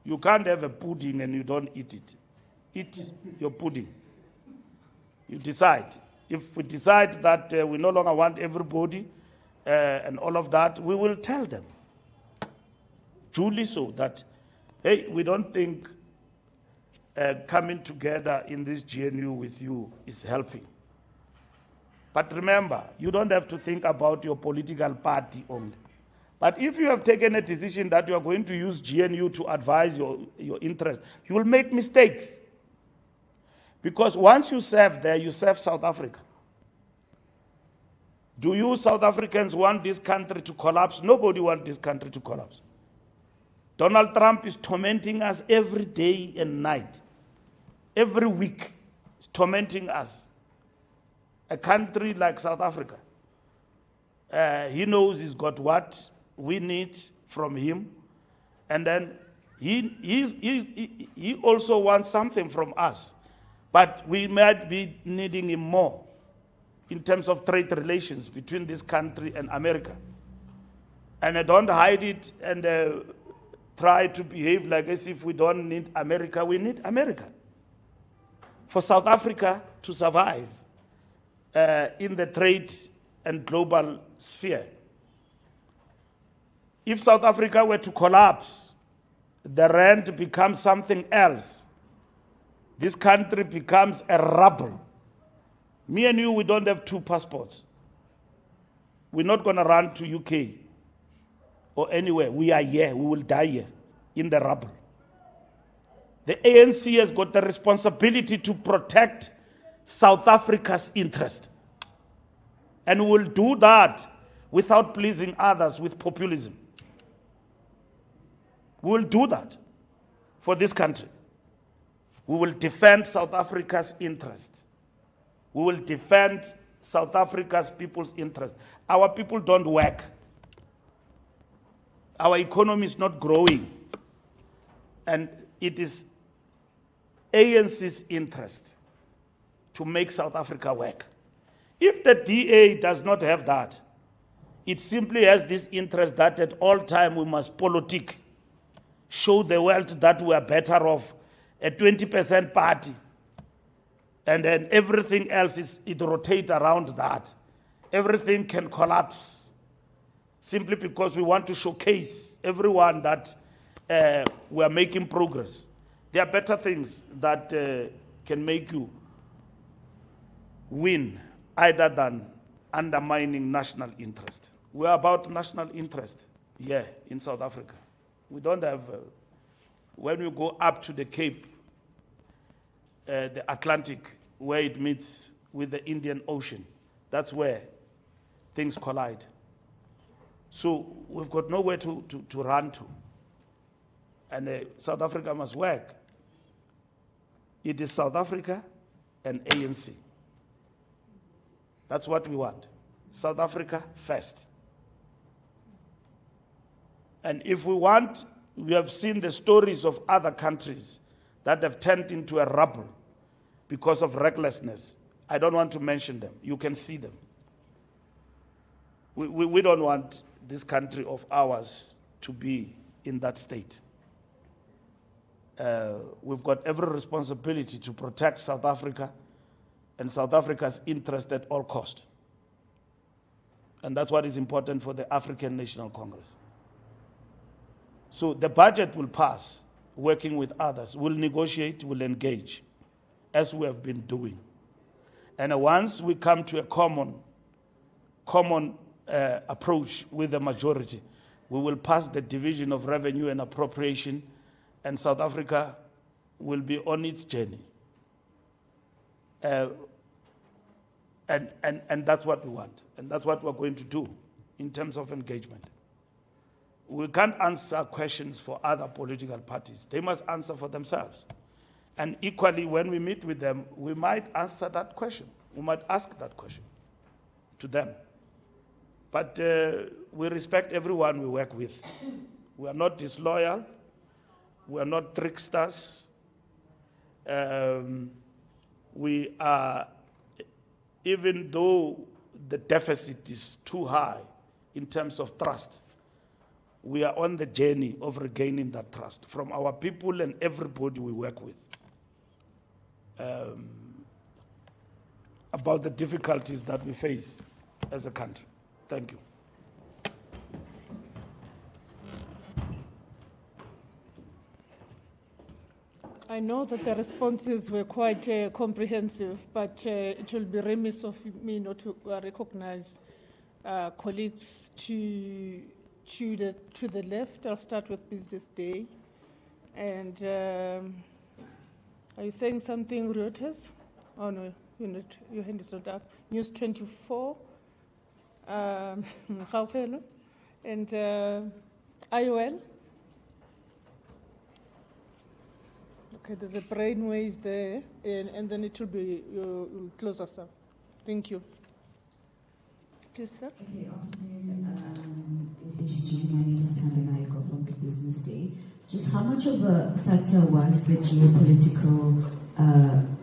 You can't have a pudding and you don't eat it. Eat your pudding. You decide. If we decide that we no longer want everybody and all of that, we will tell them. Duly so that, hey, we don't think coming together in this GNU with you is helping. But remember, you don't have to think about your political party only. But if you have taken a decision that you are going to use GNU to advise your interest, you will make mistakes. Because once you serve there, you serve South Africa. Do you South Africans want this country to collapse? Nobody wants this country to collapse. Donald Trump is tormenting us every day and night. Every week, he's tormenting us. A country like South Africa. He knows he's got what we need from him. And then he also wants something from us. But we might be needing him more in terms of trade relations between this country and America. And don't hide it and try to behave like as if we don't need America. We need America. For South Africa to survive in the trade and global sphere. If South Africa were to collapse, the rand becomes something else. This country becomes a rubble. Me and you, we don't have two passports. We're not going to run to UK or anywhere. We are here. We will die here in the rubble. The ANC has got the responsibility to protect South Africa's interest. And we will do that without pleasing others with populism. We will do that for this country. We will defend South Africa's interest. We will defend South Africa's people's interest. Our people don't work. Our economy is not growing. And it is ANC's interest to make South Africa work. If the DA does not have that, it simply has this interest that at all time we must politic, show the world that we are better off, a 20% party, and then everything else it rotates around that. Everything can collapse simply because we want to showcase everyone that we are making progress. There are better things that can make you win either than undermining national interest. We are about national interest here in South Africa. We don't have, when you go up to the Cape, the Atlantic, where it meets with the Indian Ocean, that's where things collide. So we've got nowhere to run to. And South Africa must work. It is South Africa and ANC. That's what we want. South Africa first. And if we want, we have seen the stories of other countries that have turned into a rubble because of recklessness. I don't want to mention them. You can see them. We don't want this country of ours to be in that state. We've got every responsibility to protect South Africa and South Africa's interest at all cost. And that's what is important for the African National Congress. So the budget will pass, working with others. We'll negotiate, we'll engage, as we have been doing. And once we come to a common approach with the majority, we will pass the division of revenue and appropriation, and South Africa will be on its journey. And that's what we want. And that's what we're going to do in terms of engagement. We can't answer questions for other political parties. They must answer for themselves. And equally, when we meet with them, we might answer that question. We might ask that question to them. But we respect everyone we work with. We are not disloyal. We are not tricksters. We are, even though the deficit is too high in terms of trust, we are on the journey of regaining that trust from our people and everybody we work with about the difficulties that we face as a country. Thank you. I know that the responses were quite comprehensive, but it will be remiss of me not to recognize colleagues to the left. I'll start with Business Day. And are you saying something, Reuters? Oh no, your hand is not up. News 24. And IOL. Okay, there's a brainwave there, and then it will be, you'll close us up. Thank you. Please, sir. Okay, afternoon. This is my name is Tanda from the Business Day. Just how much of a factor was the geopolitical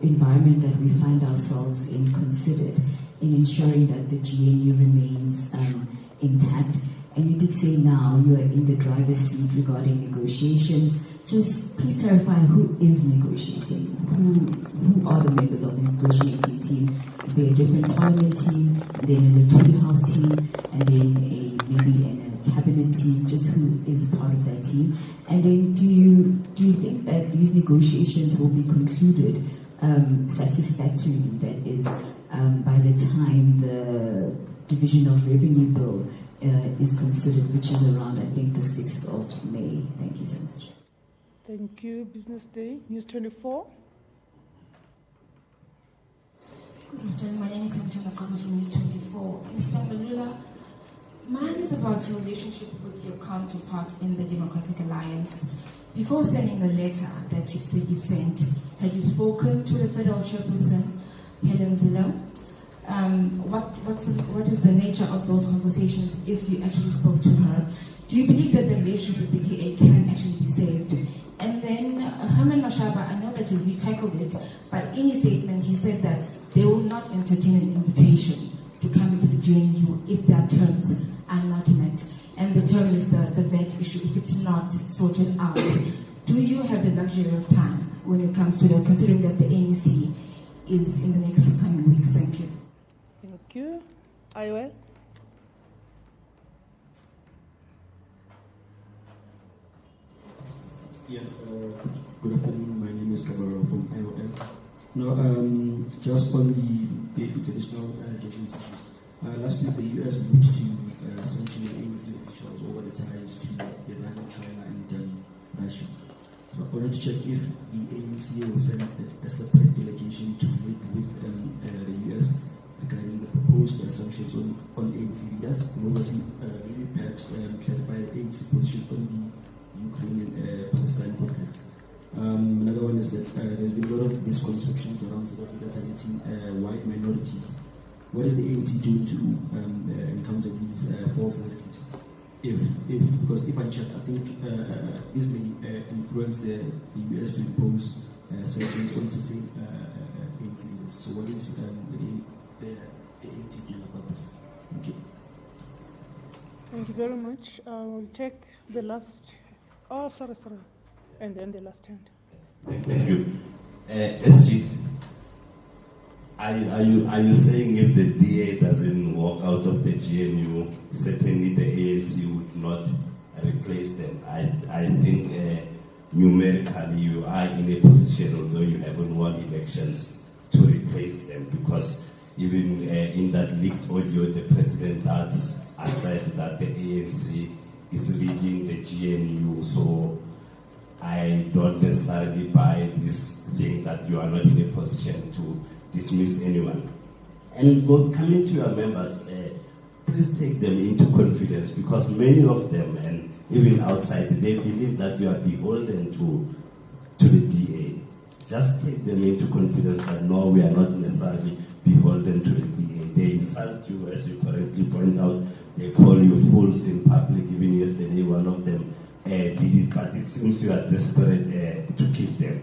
environment that we find ourselves in considered in ensuring that the GNU remains intact? And you did say now you are in the driver's seat regarding negotiations. Just please clarify who is negotiating. Who are the members of the negotiating team? Is there a different parliament team, then a Two House team, and then maybe a cabinet team? Just who is part of that team? And then do you think that these negotiations will be concluded satisfactorily? That is, by the time the Division of Revenue Bill is considered, which is around, I think, the 6th of May. Thank you so much. Thank you. Business Day, News 24. Good afternoon. My name is Mtula Kama from News 24. Mr. Mbalula, mine is about your relationship with your counterpart in the Democratic Alliance. Before sending the letter that you said you sent, had you spoken to the federal chairperson, Helen Zille? What is the nature of those conversations if you actually spoke to her? Do you believe that the relationship with the DA can actually be saved? And then Herman Mashaba, I know that you retackled it, but in his statement he said that they will not entertain an invitation to come into the GNU if their terms are not met. And the term is the VAT issue if it's not sorted out. Do you have the luxury of time when it comes to that, considering that the ANC is in the next coming weeks? Thank you. Thank you. IOL. Yeah, good afternoon. My name is Kabaro from IOL. Now, just on the international engagement issue. Last week, the US moved to sanction ANC officials over the ties to Iran, China, and Russia. So I wanted to check if the ANC will send a separate delegation to meet with the US regarding the proposed sanctions on ANC leaders, and obviously maybe perhaps clarify the ANC position on the Ukrainian-Palestine conflict. Another one is that there's been a lot of misconceptions around South Africa targeting white minorities. What is the ANC doing to encounter these false narratives? Because if I check, I think this may influence the US to impose sanctions on certain ANC leaders. So what is the ANC doing about this? Thank you. Thank you very much. I will take the last. Oh, sorry. And then the last hand. Thank you. SG, are you saying if the DA doesn't walk out of the GNU, certainly the ANC would not replace them? I think numerically you are in a position, although you haven't won elections, to replace them, because even in that leaked audio, the president has said that the ANC is leading the GNU, so I don't necessarily buy this thing that you are not in a position to dismiss anyone. And coming to your members, please take them into confidence, because many of them, and even outside, they believe that you are beholden to the DA. Just take them into confidence that no, we are not necessarily beholden to the DA. they insult you, as you correctly point out. They call you fools in public. Even yesterday, one of them did it, but it seems you are desperate to keep them.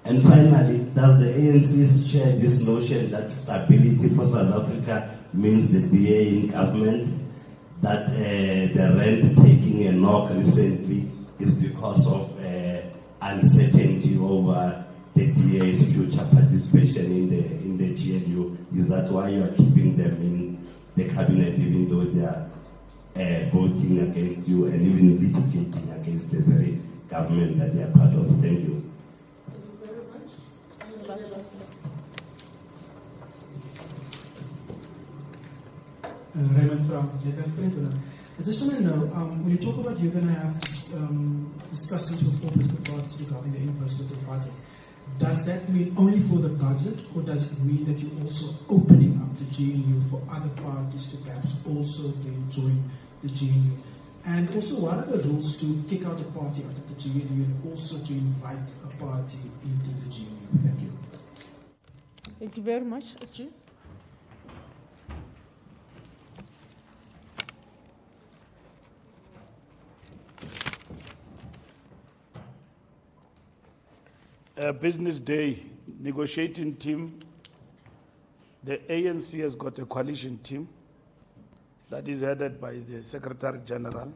And finally, does the ANC share this notion that stability for South Africa means the DA in government? That the rent taking a knock recently is because of uncertainty over the DA's future participation in the GNU? Is that why you are keeping them in the cabinet, even though they are voting against you and even litigating against the very government that they are part of? Thank you. Raymond from Cde Fikile. I just want to know, when you talk about you're going to have discussions with all political parties regarding the inputs with the budget, does that mean only for the budget, or does it mean that you're also opening up the GNU for other parties to perhaps also then join the GNU? And also, what are the rules to kick out a party out of the GNU and also to invite a party into the GNU? Thank you. Thank you very much, SG. Business day, negotiating team. The ANC has got a coalition team that is headed by the Secretary General.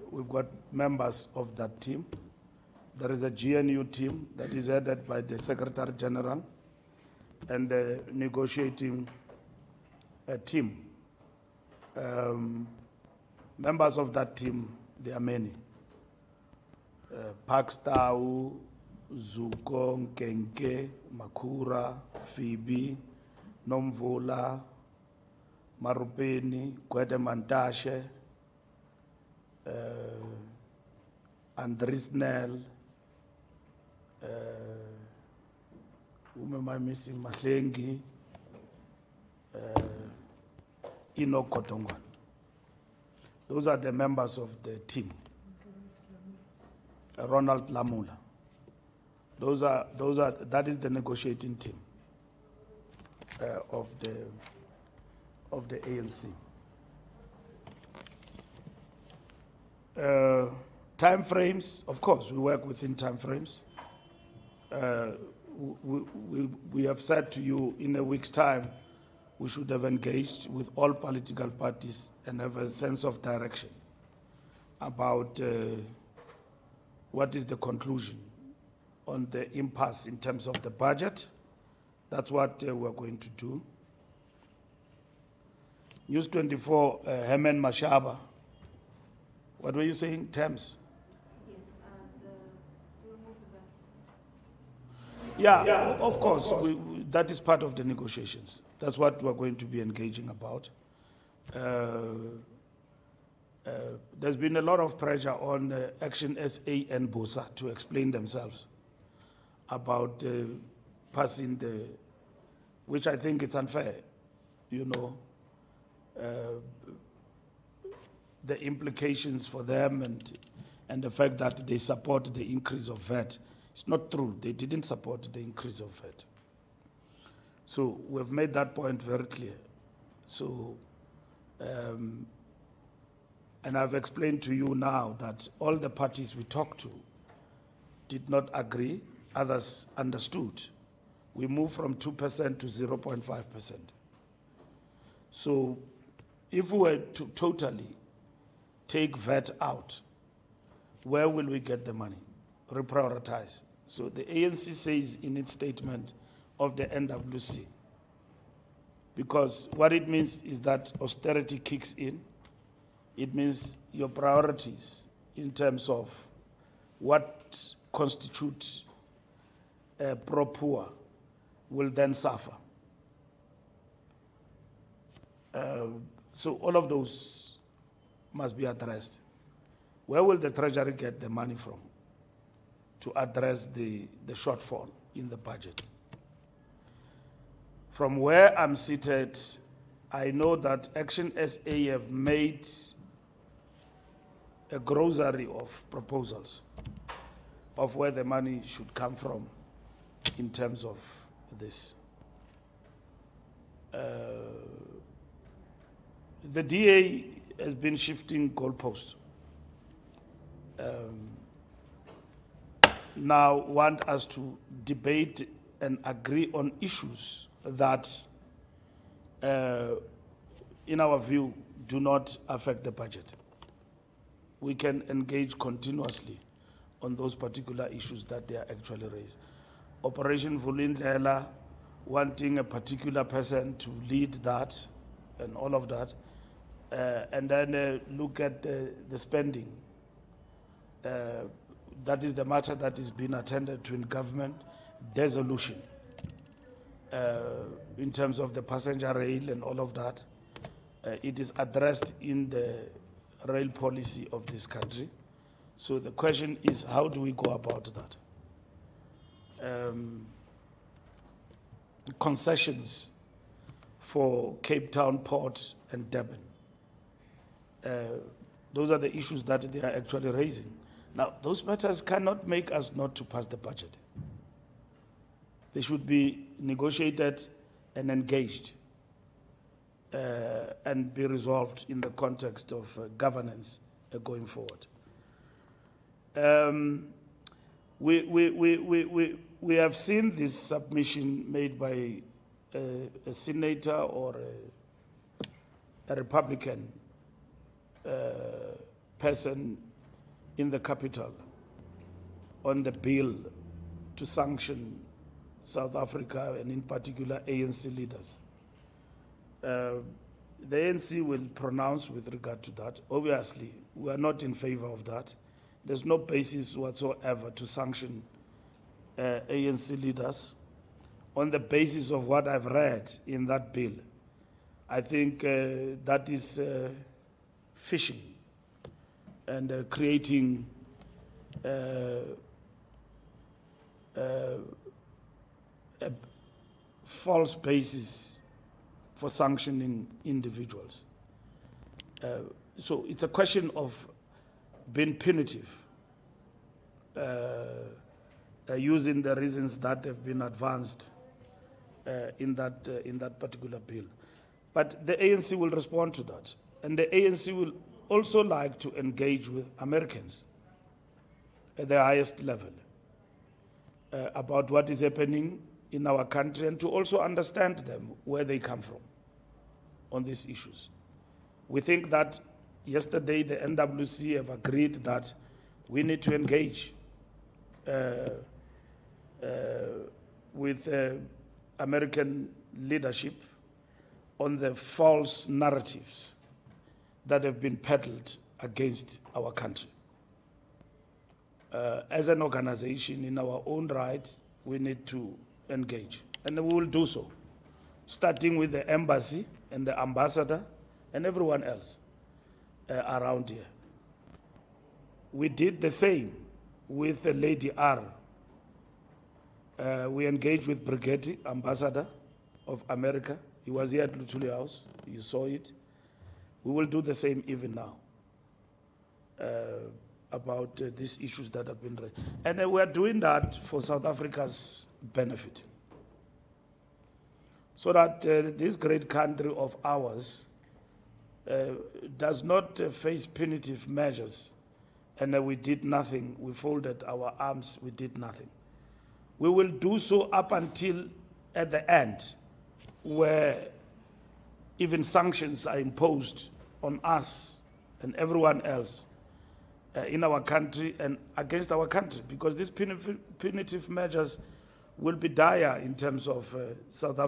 We've got members of that team. There is a GNU team that is headed by the Secretary General and the negotiating team. Members of that team, there are many. Pakstau, Zuko, Nkenke, Makura, Phoebe, Nomvula, Marupeni, Gwede Mantashe, Andris Nel, whom am I missing? Mahlengi, Ino Kotongwan. Those are the members of the team. Ronald Lamula. That is the negotiating team of the ANC. Time frames, of course, we work within time frames. We have said to you in a week's time, we should have engaged with all political parties and have a sense of direction about what is the conclusion on the impasse in terms of the budget. That's what we're going to do. News 24, Herman Mashaba. What were you saying, Thames? Yeah, of course. That is part of the negotiations. That's what we're going to be engaging about. There's been a lot of pressure on Action SA and BOSA to explain themselves about passing which I think it's unfair, the implications for them and the fact that they support the increase of VAT. It's not true. They didn't support the increase of VAT. So we've made that point very clear. So, and I've explained to you now that all the parties we talked to did not agree, others understood. We moved from 2% to 0.5%. So if we were to totally take VAT out, where will we get the money? Reprioritize. So the ANC says in its statement of the NWC, because what it means is that austerity kicks in. It means your priorities in terms of what constitutes pro-poor will then suffer. So all of those must be addressed. Where will the Treasury get the money from to address the shortfall in the budget? From where I'm seated, I know that Action SA have made a grocery of proposals of where the money should come from in terms of this. The DA has been shifting goalposts. Now want us to debate and agree on issues that, in our view, do not affect the budget. We can engage continuously on those particular issues that they are actually raised. Operation Vulindlela, wanting a particular person to lead that and all of that, and then look at the spending. That is the matter that is being attended to in government. Dissolution in terms of the passenger rail and all of that. It is addressed in the rail policy of this country. So the question is, how do we go about that? Concessions for Cape Town Port and Durban. Those are the issues that they are actually raising. Now, those matters cannot make us not to pass the budget. They should be negotiated and engaged and be resolved in the context of governance going forward. We have seen this submission made by a senator or a Republican person in the capital on the bill to sanction South Africa and in particular ANC leaders. The ANC will pronounce with regard to that. Obviously, we are not in favor of that. There's no basis whatsoever to sanction ANC leaders on the basis of what I've read in that bill. I think that is fishing and creating a false basis for sanctioning individuals. So it's a question of being punitive, using the reasons that have been advanced in that particular bill. But the ANC will respond to that, and the ANC will also like to engage with Americans at the highest level about what is happening in our country and to also understand them, where they come from on these issues. We think that yesterday the NWC have agreed that we need to engage with American leadership on the false narratives that have been peddled against our country. As an organization, in our own right, we need to engage, and we will do so, starting with the embassy and the ambassador and everyone else around here. We did the same with Lady R. We engaged with Brigetti, ambassador of America. He was here at Luthuli House. You saw it. We will do the same even now about these issues that have been raised. And we are doing that for South Africa's benefit, so that this great country of ours does not face punitive measures and we did nothing, we folded our arms, we did nothing. We will do so up until at the end, where even sanctions are imposed on us and everyone else in our country and against our country, because these punitive measures will be dire in terms of South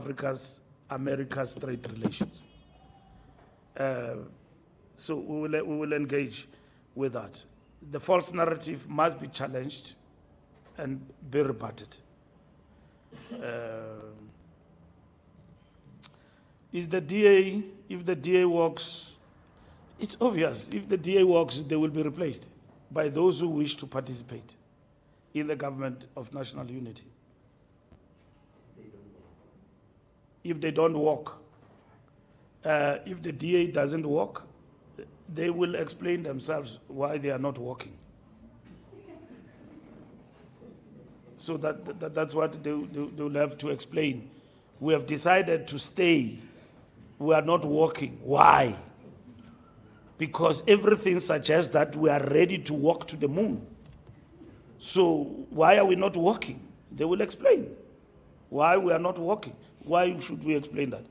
America's trade relations. So we will engage with that. The false narrative must be challenged and be rebutted. Is the DA, if the DA works, it's obvious, if the DA works, they will be replaced by those who wish to participate in the government of national unity. If they don't work, if the DA doesn't work, they will explain themselves why they are not working. So that's what they will have to explain. We have decided to stay we are not walking. Why? Because everything suggests that we are ready to walk to the moon. So why are we not walking? They will explain why we are not walking. Why should we explain that?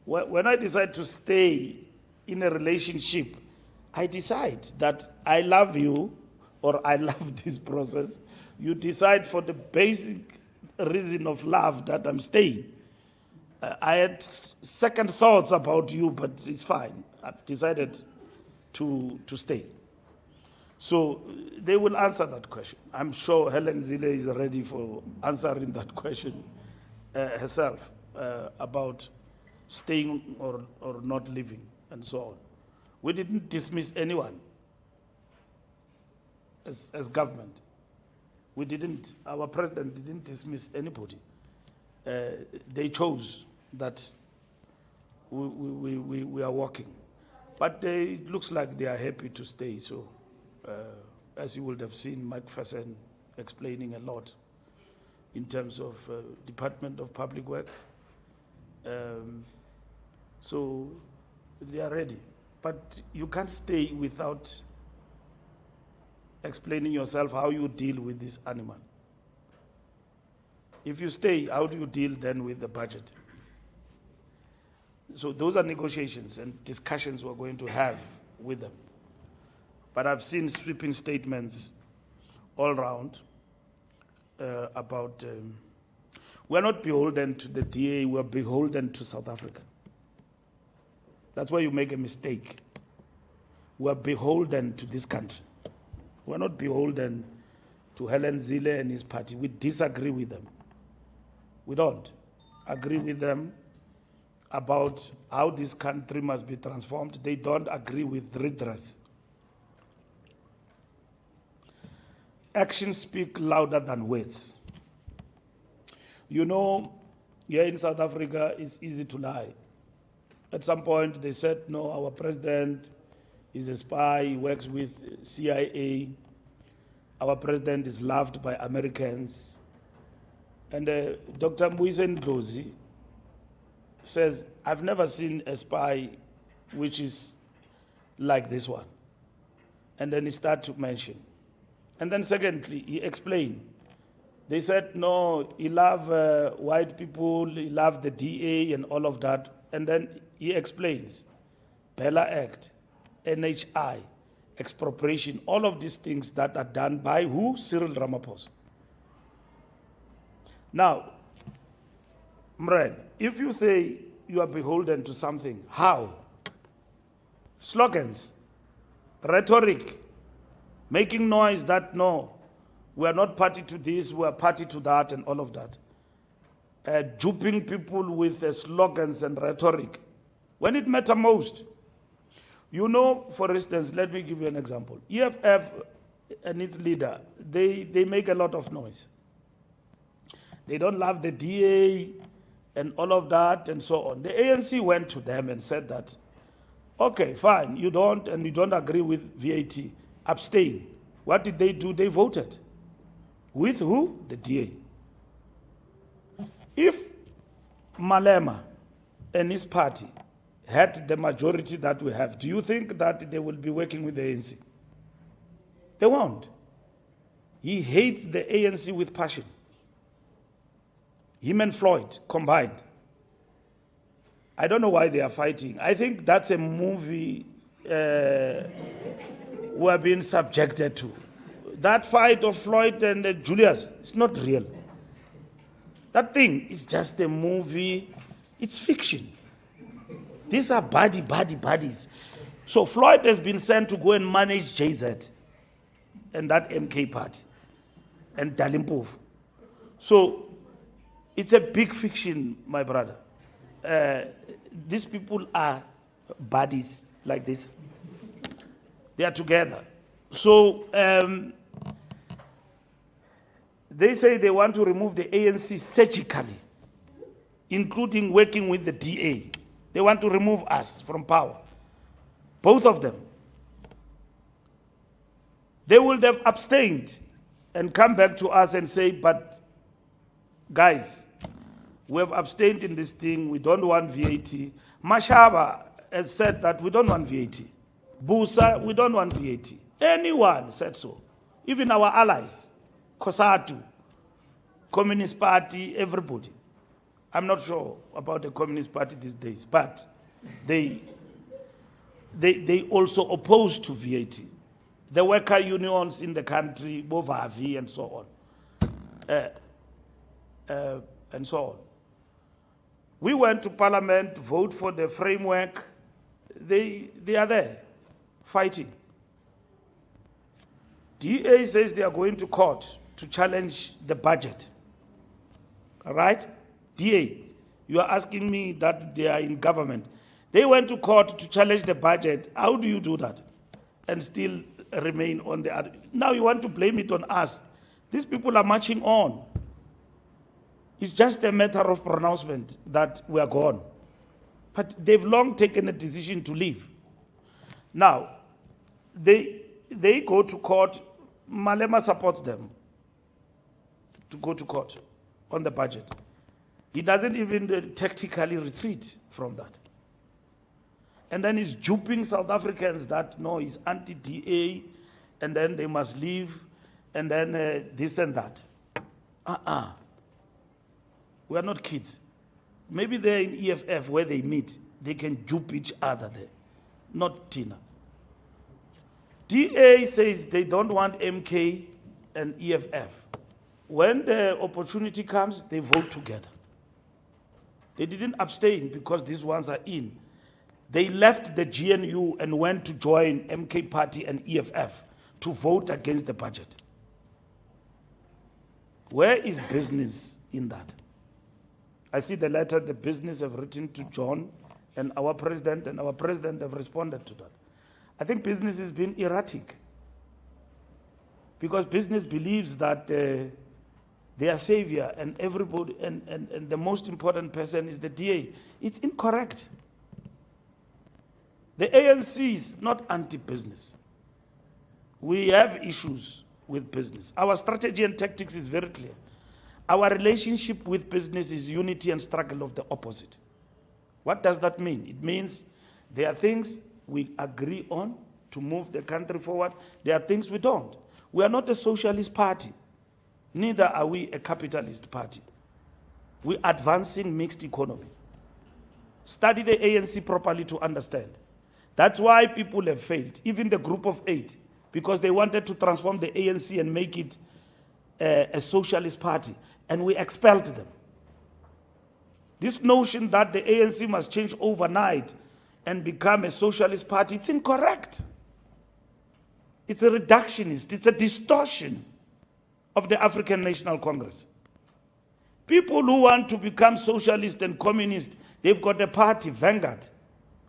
When I decide to stay in a relationship, I decide that I love you or I love this process. You decide for the basic reason of love that I'm staying. I had second thoughts about you, but it's fine. I've decided to stay. So they will answer that question. I'm sure Helen Zille is ready for answering that question herself about staying or not living and so on. We didn't dismiss anyone as government. We didn't, our president didn't dismiss anybody. They chose that we are working. But it looks like they are happy to stay. So, as you would have seen, McPherson explaining a lot in terms of Department of Public Works. So, they are ready. But you can't stay without explaining yourself how you deal with this animal. If you stay, how do you deal then with the budget? So those are negotiations and discussions we're going to have with them. But I've seen sweeping statements all around about, we're not beholden to the DA, we're beholden to South Africa. That's why you make a mistake. We're beholden to this country. We're not beholden to Helen Zille and his party. We disagree with them. We don't agree with them about how this country must be transformed. They don't agree with redress. Actions speak louder than words. You know, here in South Africa, it's easy to lie. At some point, they said, no, our president is a spy, he works with CIA. Our president is loved by Americans. And Dr. Mbuyisen Dlozi says, I've never seen a spy which is like this one. And then he started to mention. And then secondly, he explained. They said, no, he loved white people, he loved the DA and all of that. And then he explains, Bella Act, NHI, expropriation, all of these things that are done by who? Cyril Ramaphosa. Now, Mren, if you say you are beholden to something, how? Slogans, rhetoric, making noise that no, we are not party to this, we are party to that, and all of that. Duping people with slogans and rhetoric. When it matters most, you know, for instance, let me give you an example. EFF and its leader, they make a lot of noise. They don't love the DA and all of that and so on. The ANC went to them and said that, okay, fine, you don't and you don't agree with VAT, abstain. What did they do? They voted. With who? The DA. If Malema and his party had the majority that we have, do you think that they will be working with the ANC? They won't. He hates the ANC with passion. Him and Floyd combined. I don't know why they are fighting. I think that's a movie we're being subjected to. That fight of Floyd and Julius, it's not real. That thing is just a movie. It's fiction. These are buddies. So Floyd has been sent to go and manage JZ and that MK party and Dalimpof. So it's a big fiction, my brother. These people are buddies like this. They are together. So they say they want to remove the ANC surgically, including working with the DA. They want to remove us from power. Both of them. They would have abstained and come back to us and say, but guys, We have abstained in this thing. We don't want VAT. Mashaba has said that we don't want VAT. Busa, we don't want VAT. Anyone said so. Even our allies, COSATU, Communist Party, everybody. I'm not sure about the Communist Party these days, but they also oppose to VAT. The worker unions in the country, Bovavi and so on. And so on. We went to Parliament, vote for the framework. They are there, fighting. DA says they are going to court to challenge the budget. All right? DA, you are asking me that they are in government. They went to court to challenge the budget. How do you do that and still remain on the other? Now you want to blame it on us. These people are marching on. It's just a matter of pronouncement that we are gone. But they've long taken a decision to leave. Now, they go to court. Malema supports them to go to court on the budget. He doesn't even tactically retreat from that. And then he's duping South Africans that, no, he's anti-DA, and then they must leave, and then this and that. We are not kids. Maybe they're in EFF where they meet. They can dupe each other there. Not Tina. DA says they don't want MK and EFF. When the opportunity comes, they vote together. They didn't abstain because these ones are in. They left the GNU and went to join MK Party and EFF to vote against the budget. Where is business in that? I see the letter the business have written to John and our president have responded to that. I think business has been erratic because business believes that they are savior and everybody and the most important person is the DA. It's incorrect. The ANC is not anti-business. We have issues with business. Our strategy and tactics is very clear. Our relationship with business is unity and struggle of the opposite. What does that mean? It means there are things we agree on to move the country forward. There are things we don't. We are not a socialist party. Neither are we a capitalist party. We're advancing mixed economy. Study the ANC properly to understand. That's why people have failed, even the group of 8, because they wanted to transform the ANC and make it a socialist party, and we expelled them. This notion that the ANC must change overnight and become a socialist party, it's incorrect. It's a reductionist, it's a distortion of the African National Congress. People who want to become socialist and communist, they've got a party, Vanguard,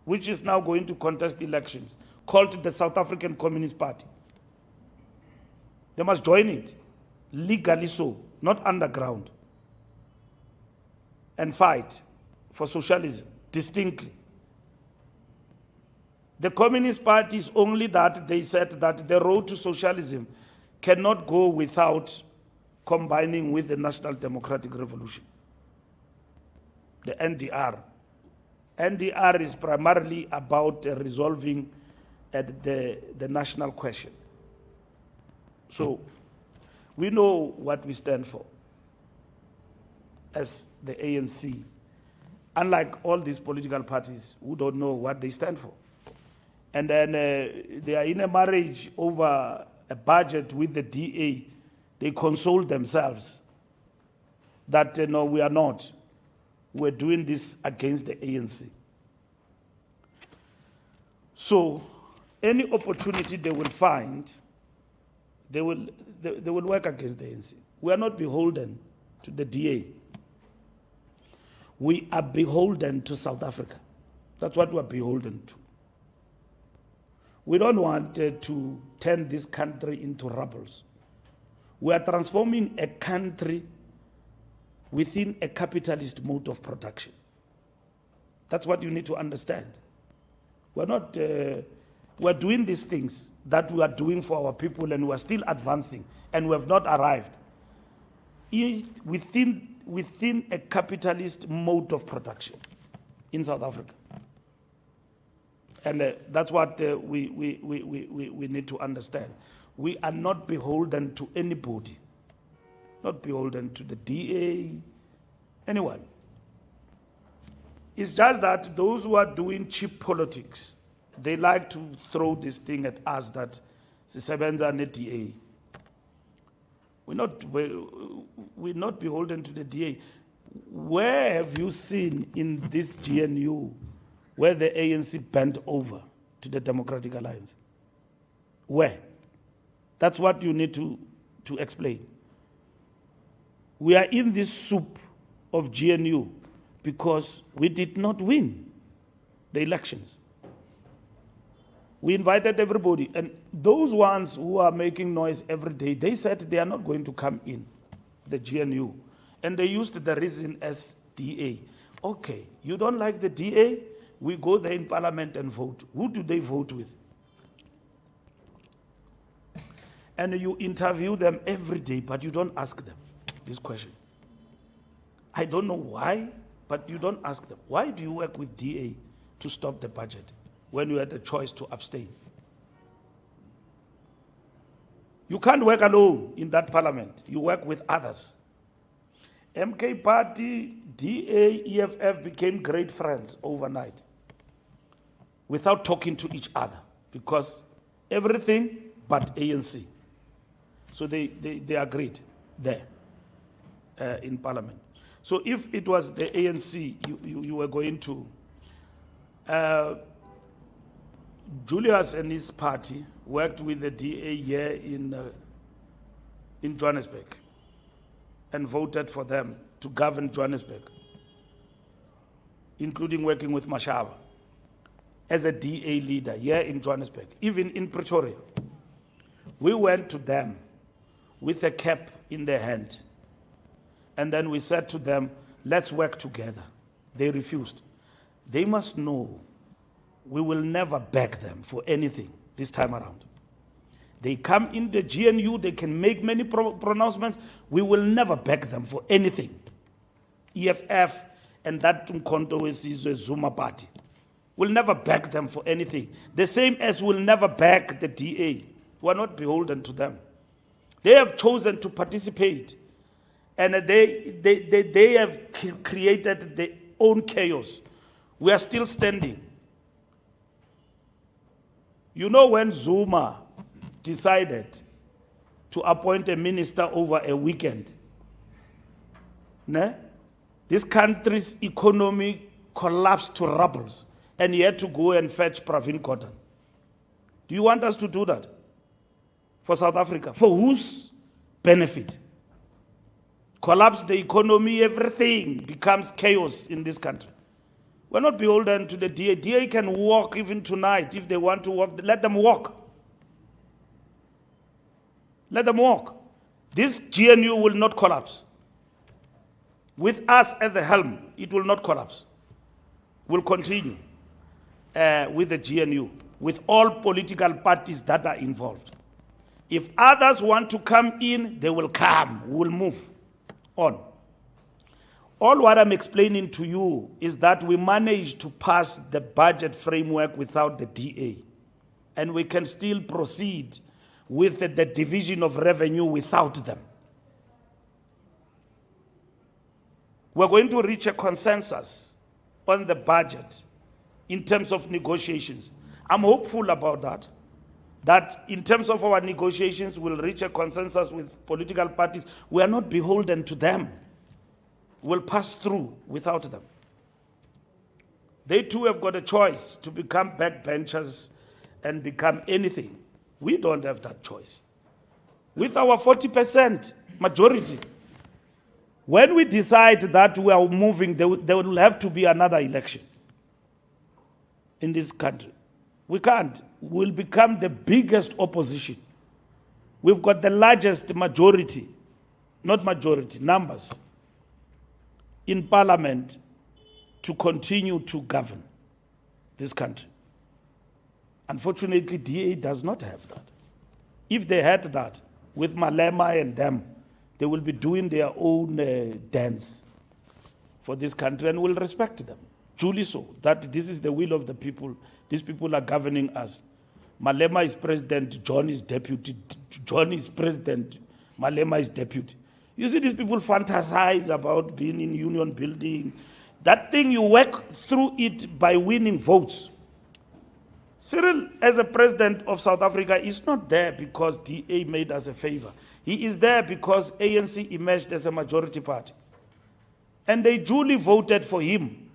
which is now going to contest elections, called the South African Communist Party. They must join it, legally so, not underground, and fight for socialism, distinctly. The Communist Party is only that they said that the road to socialism cannot go without combining with the National Democratic Revolution, the NDR. NDR is primarily about resolving the national question. So we know what we stand for as the ANC, unlike all these political parties who don't know what they stand for. And then they are in a marriage over a budget with the DA. They console themselves that, no, we are not. We're doing this against the ANC. So any opportunity they will find, they will work against the ANC. We are not beholden to the DA. We are beholden to South Africa. That's what we are beholden to. We don't want to turn this country into rebels. We are transforming a country within a capitalist mode of production. That's what you need to understand. We're not, we're doing these things that we are doing for our people, and we're still advancing, and we have not arrived. We within a capitalist mode of production in South Africa. And that's what we need to understand. We are not beholden to anybody, not beholden to the DA, anyone. It's just that those who are doing cheap politics, they like to throw this thing at us that sisebenza ne-DA. We're not beholden to the DA. Where have you seen in this GNU where the ANC bent over to the Democratic Alliance? Where? That's what you need to explain. We are in this soup of GNU because we did not win the elections. We invited everybody, and those ones who are making noise every day, they said they are not going to come in, the GNU. And they used the reason as DA. Okay, you don't like the DA? We go there in parliament and vote. Who do they vote with? And you interview them every day, but you don't ask them this question. I don't know why, but you don't ask them. Why do you work with DA to stop the budget when you had the choice to abstain? You can't work alone in that parliament. You work with others. MK Party, DA, EFF became great friends overnight without talking to each other because everything but ANC. So they agreed there in parliament. So if it was the ANC, you were going to, Julius and his party worked with the DA here in Johannesburg and voted for them to govern Johannesburg, including working with Mashaba as a DA leader here in Johannesburg, even in Pretoria. We went to them with a cap in their hand, and then we said to them, let's work together. They refused. They must know we will never beg them for anything this time around. They come in the GNU, they can make many pronouncements. We will never beg them for anything. EFF and that Mkhonto Wesizwe Zuma party will never beg them for anything. The same as we'll never beg the DA. We're not beholden to them. They have chosen to participate, and they have created their own chaos. We are still standing. You know, when Zuma decided to appoint a minister over a weekend, this country's economy collapsed to rubbles, and he had to go and fetch Pravin Gordhan. Do you want us to do that for South Africa? For whose benefit? Collapse the economy, everything becomes chaos in this country. We're not beholden to the DA. DA can walk even tonight if they want to walk. Let them walk. Let them walk. This GNU will not collapse. With us at the helm, it will not collapse. We'll continue with the GNU, with all political parties that are involved. If others want to come in, they will come. We'll move on. All what I'm explaining to you is that we managed to pass the budget framework without the DA, and we can still proceed with the division of revenue without them. We're going to reach a consensus on the budget in terms of negotiations. I'm hopeful about that in terms of our negotiations, we'll reach a consensus with political parties. We are not beholden to them. We'll pass through without them. They too have got a choice to become backbenchers and become anything. We don't have that choice. With our 40% majority, when we decide that we are moving, there will have to be another election in this country. We can't. We'll become the biggest opposition. We've got the largest majority, not majority, numbers in parliament to continue to govern this country. Unfortunately, DA does not have that. If they had that, with Malema and them, They will be doing their own dance for this country, and we'll respect them. Truly so, that this is the will of the people. These people are governing us. Malema is president, John is deputy. John is president, Malema is deputy. You see, these people fantasize about being in union building. That thing, you work through it by winning votes. Cyril, as a president of South Africa, is not there because DA made us a favor. He is there because ANC emerged as a majority party. And they duly voted for him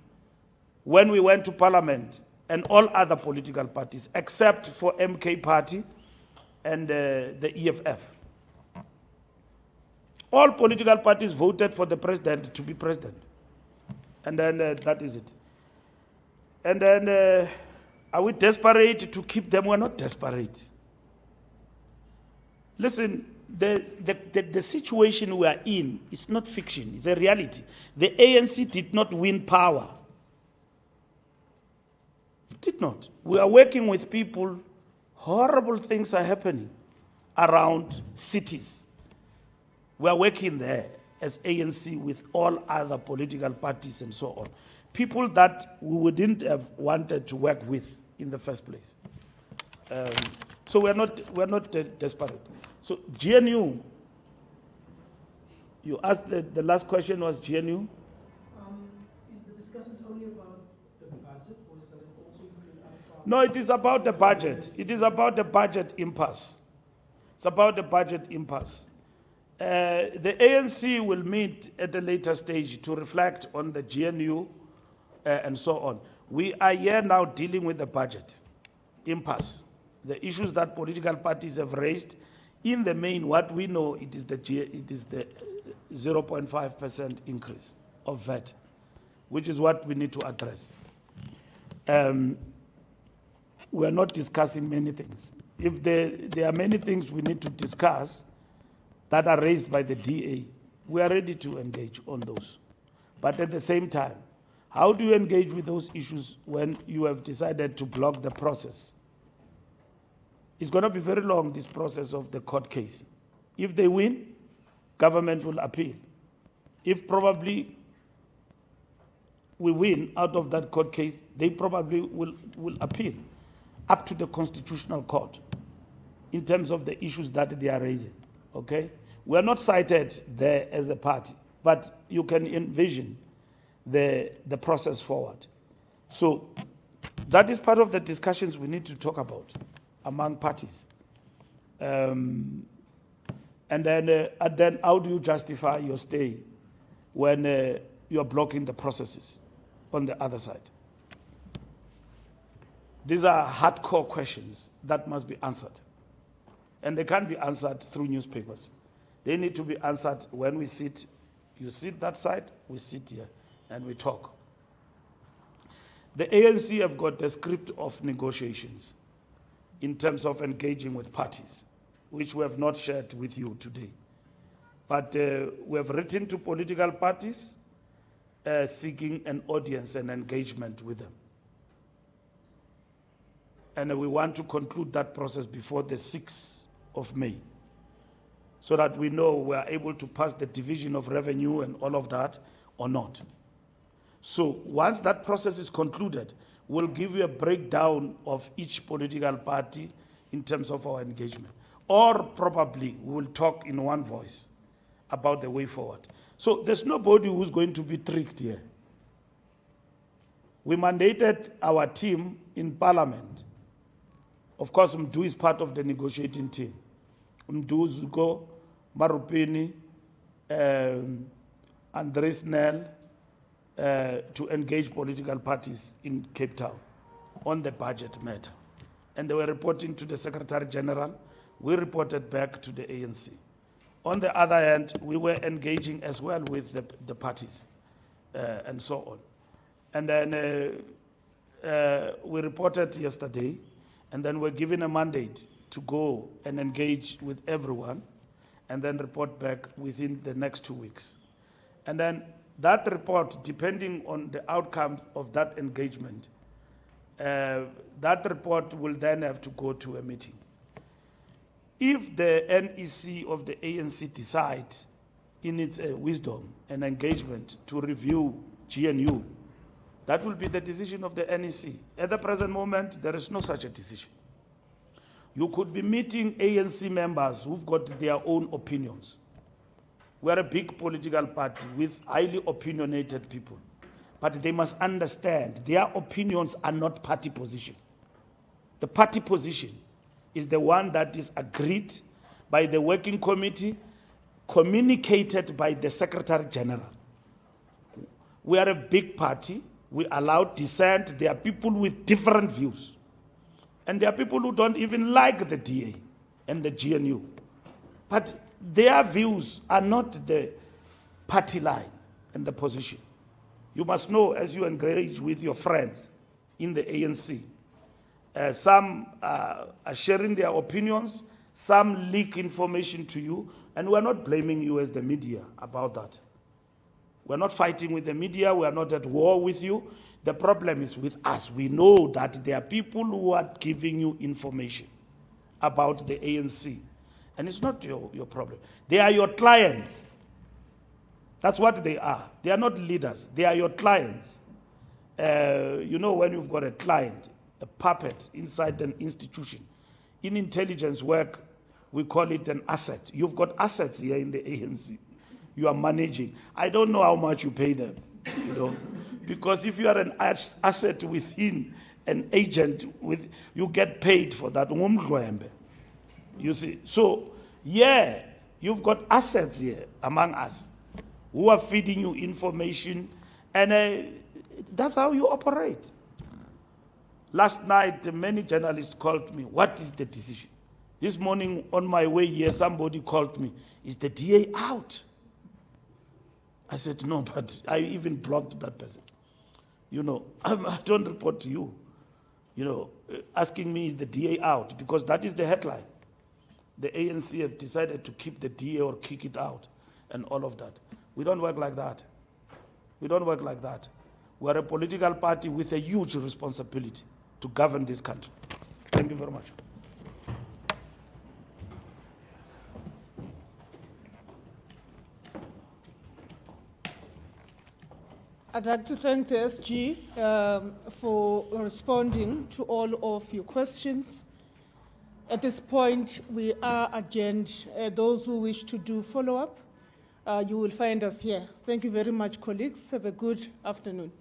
when we went to parliament, and all other political parties, except for MK Party and the EFF. All political parties voted for the president to be president. And then that is it. And then, are we desperate to keep them? We're not desperate. Listen, the situation we are in is not fiction, it's a reality. The ANC did not win power. It did not. We are working with people, horrible things are happening around cities. We are working there as ANC with all other political parties and so on. People that we wouldn't have wanted to work with in the first place. So we're not desperate. So GNU, you asked, the last question was GNU? Is the discussion only about the budget, or does it also include other? No, it is about the budget. It is about the budget impasse. It's about the budget impasse. The ANC will meet at a later stage to reflect on the GNU and so on. We are here now dealing with the budget impasse. The issues that political parties have raised, in the main, what we know, it is the 0.5% increase of VAT, which is what we need to address. We are not discussing many things. If there are many things we need to discuss that are raised by the DA, we are ready to engage on those. But at the same time, how do you engage with those issues when you have decided to block the process? It's going to be very long, this process of the court case. If they win, government will appeal. If probably we win out of that court case, they probably will appeal up to the Constitutional Court in terms of the issues that they are raising, okay? We are not cited there as a party, but you can envision the process forward. So that is part of the discussions we need to talk about among parties. And then how do you justify your stay when you are blocking the processes on the other side? These are hardcore questions that must be answered. And they can't be answered through newspapers. They need to be answered when we sit. You sit that side, we sit here, and we talk. The ANC have got a script of negotiations in terms of engaging with parties, which we have not shared with you today. But we have written to political parties seeking an audience and engagement with them. And we want to conclude that process before the 6th of May, so that we know we are able to pass the division of revenue and all of that or not. So once that process is concluded, we'll give you a breakdown of each political party in terms of our engagement. Or probably we will talk in one voice about the way forward. So there's nobody who's going to be tricked here. We mandated our team in Parliament. Of course, Mdu is part of the negotiating team. Mdu, Zuko, Marupini, Andres Nel, to engage political parties in Cape Town on the budget matter. And they were reporting to the Secretary General. We reported back to the ANC. On the other hand, we were engaging as well with the parties and so on. And then we reported yesterday, and then we're given a mandate to go and engage with everyone and then report back within the next 2 weeks. And then that report, depending on the outcome of that engagement, that report will then have to go to a meeting. If the NEC of the ANC decides in its wisdom and engagement to review GNU, that will be the decision of the NEC. At the present moment, there is no such a decision. You could be meeting ANC members who've got their own opinions. We're a big political party with highly opinionated people. But they must understand their opinions are not party position. The party position is the one that is agreed by the working committee, communicated by the Secretary General. We are a big party. We allow dissent. There are people with different views. And there are people who don't even like the DA and the GNU. But their views are not the party line and the position. You must know, as you engage with your friends in the ANC, some are sharing their opinions, some leak information to you, and we're not blaming you as the media about that. We're not fighting with the media, we're not at war with you. The problem is with us. We know that there are people who are giving you information about the ANC, and it's not your problem. They are your clients. That's what they are. They are not leaders. They are your clients. You know, when you've got a client, a puppet inside an institution, in intelligence work, we call it an asset. You've got assets here in the ANC. You are managing. I don't know how much you pay them, you know, because if you are an asset within an agent, you get paid for that. You see, so yeah, you've got assets here among us who are feeding you information, and that's how you operate. Last night, many journalists called me, what is the decision? This morning, on my way here, somebody called me, is the DA out? I said, no, but I even blocked that person. You know, I don't report to you, you know, asking me, is the DA out? Because that is the headline. The ANC have decided to keep the DA or kick it out and all of that. We don't work like that. We don't work like that. We're a political party with a huge responsibility to govern this country. Thank you very much. I'd like to thank the SG for responding to all of your questions. At this point, we are adjourned. Those who wish to do follow-up, you will find us here. Thank you very much, colleagues. Have a good afternoon.